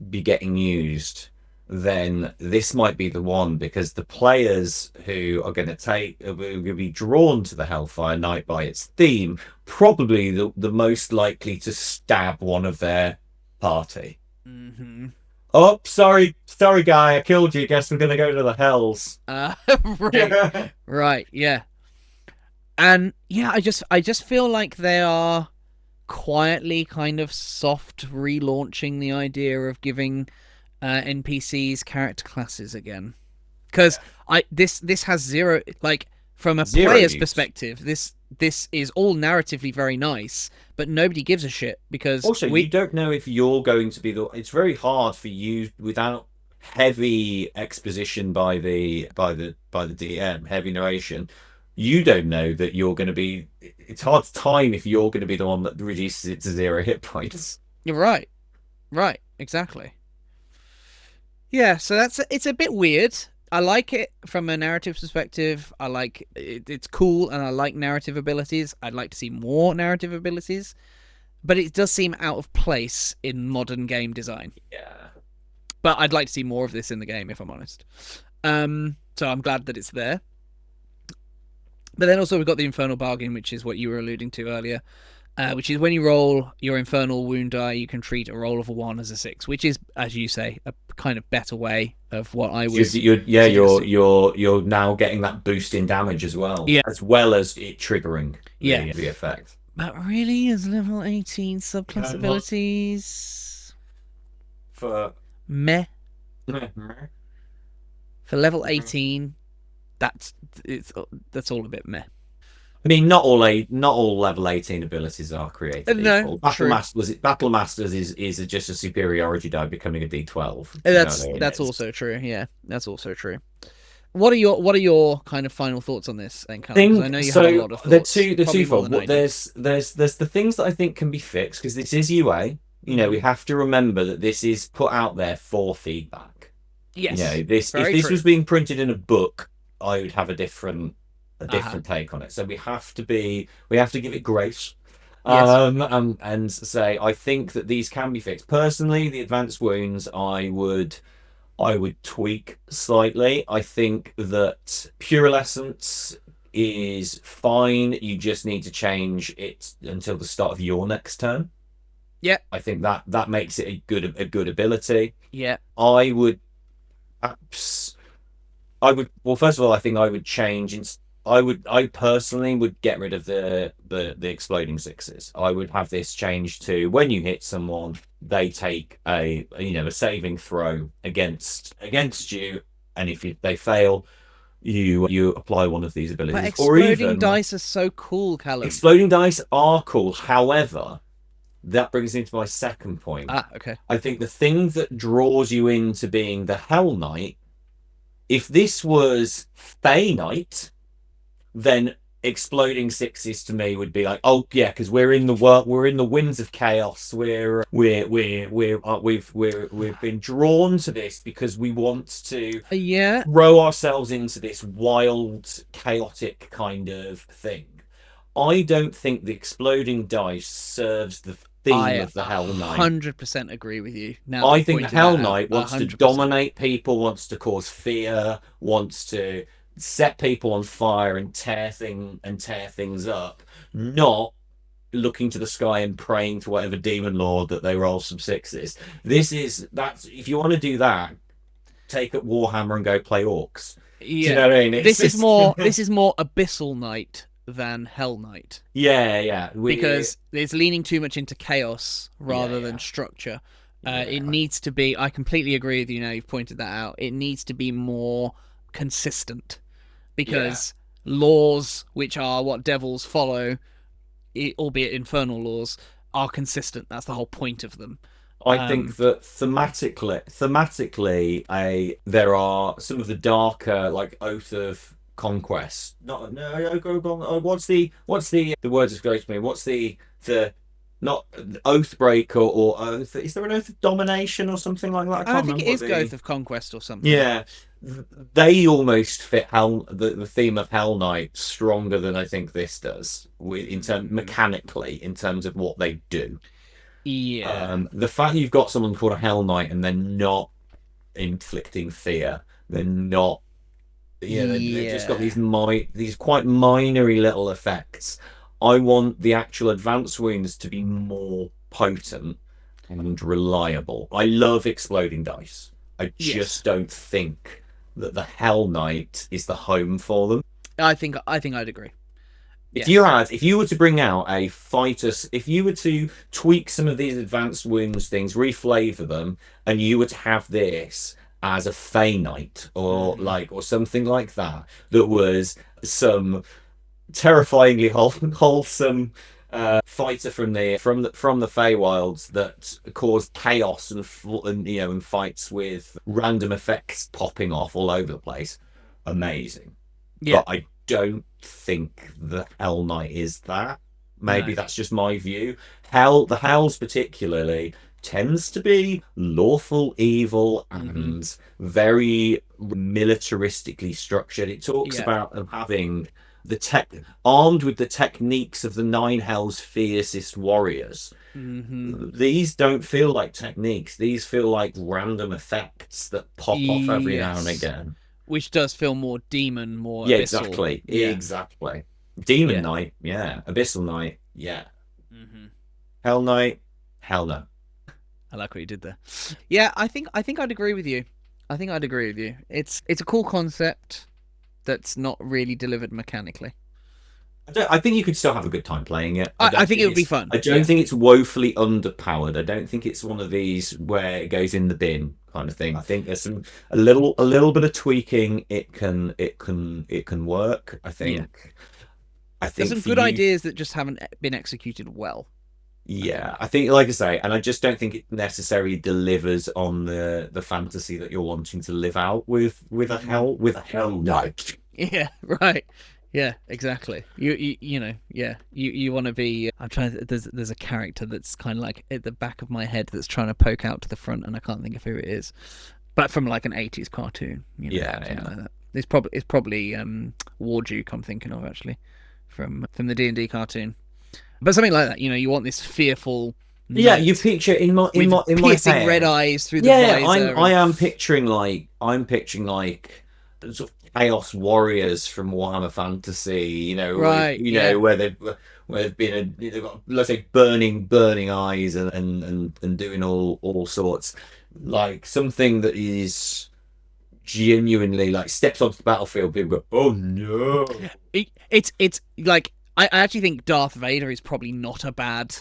be getting used, then this might be the one, because the players who are going to be drawn to the Hellfire Knight by its theme, probably the most likely to stab one of their party. Mm-hmm. Oh, sorry, guy, I killed you. Guess we're going to go to the Hells. Right, right, yeah. And yeah, I just feel like they are quietly kind of soft relaunching the idea of giving NPCs character classes again, because this has zero, like, from a player's perspective, this is all narratively very nice, but nobody gives a shit, because also you don't know if you're going to be it's very hard for you without heavy exposition by the DM, heavy narration. You don't know that you're going to be. It's hard to time if you're going to be the one that reduces it to 0 hit points. You're right, exactly. Yeah, so it's a bit weird. I like it from a narrative perspective. I like it, it's cool, and I like narrative abilities. I'd like to see more narrative abilities, but it does seem out of place in modern game design. Yeah. But I'd like to see more of this in the game, if I'm honest. So I'm glad that it's there. But then also we've got the Infernal bargain, which is what you were alluding to earlier, which is when you roll your Infernal wound die, you can treat a roll of a 1 as a 6, which is, as you say, a kind of better way of what I would. You're now getting that boost in damage as well, as well as it triggering the effect. But really, is level 18 subclass abilities for meh? For level 18. That's all a bit meh. I mean, not all level 18 abilities are created equal. Battle Masters is just a superiority die becoming a D12. That's also true. Yeah, that's also true. What are your kind of final thoughts on this, then, Callum? I know you have a lot of thoughts. The twofold. There's the things that I think can be fixed, because this is UA. We have to remember that this is put out there for feedback. Yes. If this was being printed in a book, I would have a different take on it. So we have to give it grace. Yes. And say, I think that these can be fixed. Personally, the advanced wounds I would tweak slightly. I think that Purulescence is fine. You just need to change it until the start of your next turn. Yeah. I think that makes it a good ability. Yeah. First of all, I think I would change. I personally would get rid of the exploding 6s. I would have this changed to, when you hit someone, they take a saving throw against you, and if they fail, you apply one of these abilities. But exploding dice are so cool, Callum. Exploding dice are cool. However, that brings me to my second point. Okay. I think the thing that draws you into being the Hell Knight, if this was Fey Knight, then exploding 6s to me would be like, oh yeah, because we're in the winds of chaos. We've been drawn to this because we want to throw ourselves into this wild, chaotic kind of thing. I don't think the exploding dice serves the theme of the Hell Knight. 100% agree with you. Now I think the Hell Knight wants to dominate people, wants to cause fear, wants to set people on fire and tear things up, not looking to the sky and praying to whatever demon lord that they roll some 6s. That's if you want to do that, take up Warhammer and go play orcs. Yeah. Do you know what I mean? This is more Abyssal Knight than Hell Knight. Yeah. Because it's leaning too much into chaos rather than structure. It needs to be. I completely agree with you. Now you've pointed that out. It needs to be more consistent, because laws, which are what devils follow, albeit infernal laws, are consistent. That's the whole point of them. I think that thematically, there are some of the darker, like Oath of Conquest. Not no, what's the word that goes to me? What's the not Oathbreaker or Oath? Is there an Oath of Domination or something like that? I can't think it remember is Oath of Conquest or something. Yeah, they almost fit the theme of Hell Knight stronger than I think this does, mechanically in terms of what they do. Yeah. The fact you've got someone called a Hell Knight and they're not inflicting fear, they're not, they've just got these quite minery little effects. I want the actual advanced wounds to be more potent and reliable. I love exploding dice. I just don't think that the Hell Knight is the home for them. I think I'd agree. If you were to bring out a fighter, if you were to tweak some of these advanced wounds things, reflavor them, and you were to have this as a Fey Knight or something like that, that was some terrifyingly wholesome fighter from the Feywilds that caused chaos and fights with random effects popping off all over the place, amazing. But I don't think the Hell Knight is that. Maybe that's just my view. The Hells particularly tends to be lawful evil and very militaristically structured. It talks about them having armed with the techniques of the 9 Hells' fiercest warriors. These don't feel like techniques. These feel like random effects that pop off every now and again. Which does feel more demon, more abyssal. Exactly. Demon Knight, Abyssal Knight, Hell Knight, hell no. I like what you did there. Yeah, I think I'd agree with you. It's a cool concept that's not really delivered mechanically. I think you could still have a good time playing it. I think it would be fun. I don't think it's woefully underpowered. I don't think it's one of these where it goes in the bin kind of thing. I think there's a little bit of tweaking. It can work. I think there's some good ideas that just haven't been executed well. Yeah, I think, like I say, and I just don't think it necessarily delivers on the fantasy that you're wanting to live out with a Hell Knight. Yeah, right. Yeah, exactly. You want to be. I'm trying. There's a character that's kind of like at the back of my head that's trying to poke out to the front, and I can't think of who it is. But from like an 80s cartoon. Like that. It's probably Warduke. I'm thinking of actually from the D&D cartoon. But something like that. You want this fearful. Yeah, you picture in my piercing red eyes through the visor. I'm picturing like sort of Chaos Warriors from Warhammer Fantasy, where they've been they've got, let's say, burning eyes and doing all sorts, like something that is genuinely like steps onto the battlefield. People go, oh no! It's like I actually think Darth Vader is probably not a bad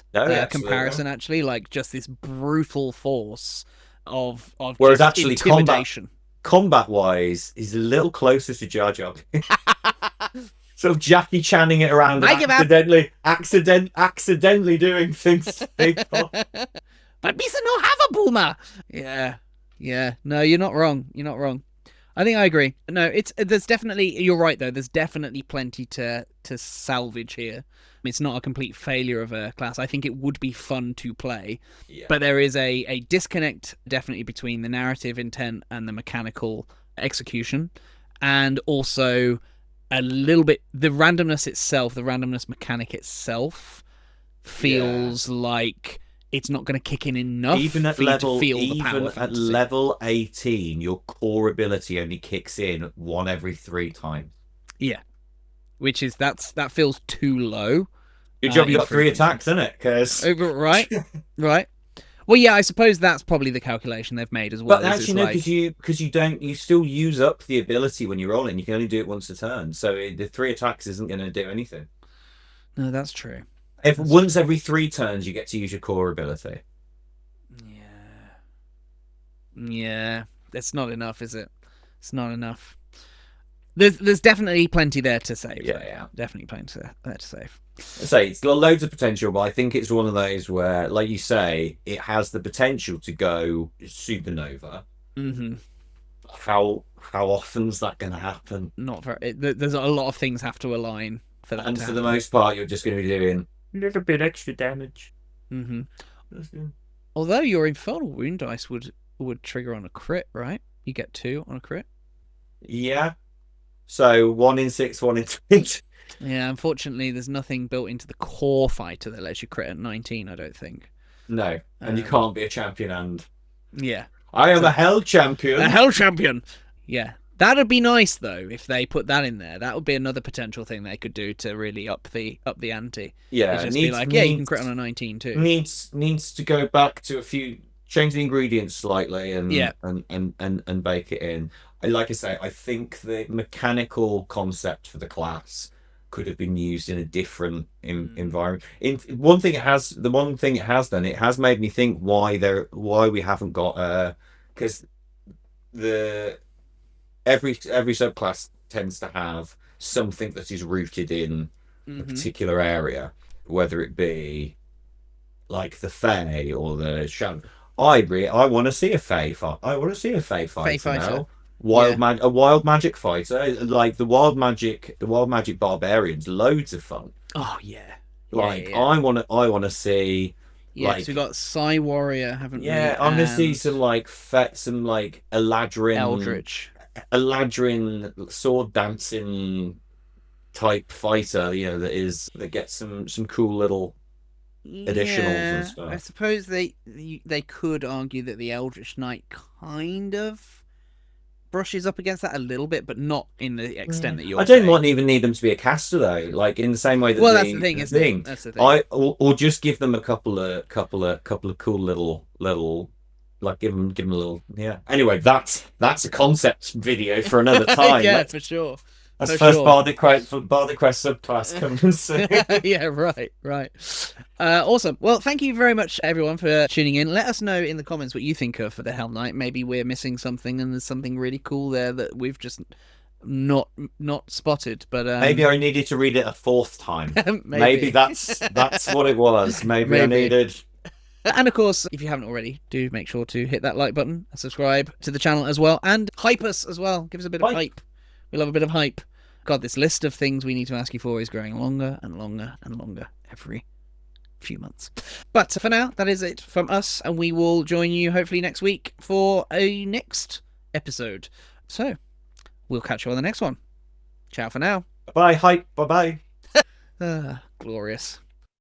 comparison. Actually, like just this brutal force of whereas just actually intimidation. Combat wise, is a little closer to Jar Jar. Sort of Jackie Channing it around, accidentally doing things to people. But Misa no have a boomer. Yeah. No, you're not wrong. I think I agree. No, there's definitely. You're right though. There's definitely plenty to salvage here. It's not a complete failure of a class. I think it would be fun to play, but there is a disconnect definitely between the narrative intent and the mechanical execution, and also a little bit the randomness itself. The randomness mechanic itself feels like it's not going to kick in enough. Even at level 18, your core ability only kicks in 1 every 3 times. Yeah. Which is that feels too low. Good job you got 3 attacks, isn't it? Right. Well, yeah, I suppose that's probably the calculation they've made as well. But actually, no, because you still use up the ability when you're rolling. You can only do it once a turn, so the 3 attacks isn't going to do anything. No, that's true. Once every 3 turns, you get to use your core ability. Yeah, it's not enough, is it? It's not enough. There's definitely plenty there to save. Yeah. Definitely plenty there to save. Say it's got loads of potential, but I think it's one of those where, like you say, it has the potential to go supernova. Mm-hmm. How often's that going to happen? Not very. There's a lot of things have to align for that. And to for happen. the most part, you're just going to be doing a little bit extra damage. Mm-hmm. Although your infernal wound dice would trigger on a crit, right? You get 2 on a crit. Yeah. So 1 in 6, 1 in 20. Yeah, unfortunately, there's nothing built into the core fighter that lets you crit at 19, I don't think. No, and you can't be a champion and... Yeah. I am a hell champion. A hell champion! Yeah. That'd be nice, though, if they put that in there. That would be another potential thing they could do to really up the ante. Yeah. It's just be like, you can crit on a 19 too. Needs to go back to a few... Change the ingredients slightly and bake it in. Like I say, I think the mechanical concept for the class could have been used in a different environment. The one thing it has done, it has made me think why we haven't got because every subclass tends to have something that is rooted in a particular area, whether it be like the Fae or the Shadow. I want to see a Fae fight. I want to see a Fae fighter now. A wild magic fighter, like the wild magic barbarians, loads of fun. Oh yeah. I want to see. Yeah, so we got Psy Warrior, haven't we? Yeah, I'm gonna see some Eladrin sword dancing type fighter. That gets some cool little additionals and stuff. I suppose they could argue that the Eldritch Knight kind of brushes up against that a little bit, but not in the extent that you're I don't even need them to be a caster though, like in the same way that that's the thing, isn't it? That's the thing. Or just give them a couple of cool little like give them a little Anyway, that's a concept video for another time. Yeah, for sure. That's first Bardic-Quest subclass coming soon. Yeah, right. Awesome. Well, thank you very much, everyone, for tuning in. Let us know in the comments what you think of for the Hellknight. Maybe we're missing something and there's something really cool there that we've just not spotted. But maybe I needed to read it a 4th time. Maybe that's what it was. Maybe I needed... And of course, if you haven't already, do make sure to hit that like button and subscribe to the channel as well. And hype us as well. Give us a bit of hype. We love a bit of hype. God, this list of things we need to ask you for is growing longer and longer and longer every few months. But for now, that is it from us, and we will join you hopefully next week for a next episode. So, we'll catch you on the next one. Ciao for now. Bye, hype. Bye-bye. Glorious.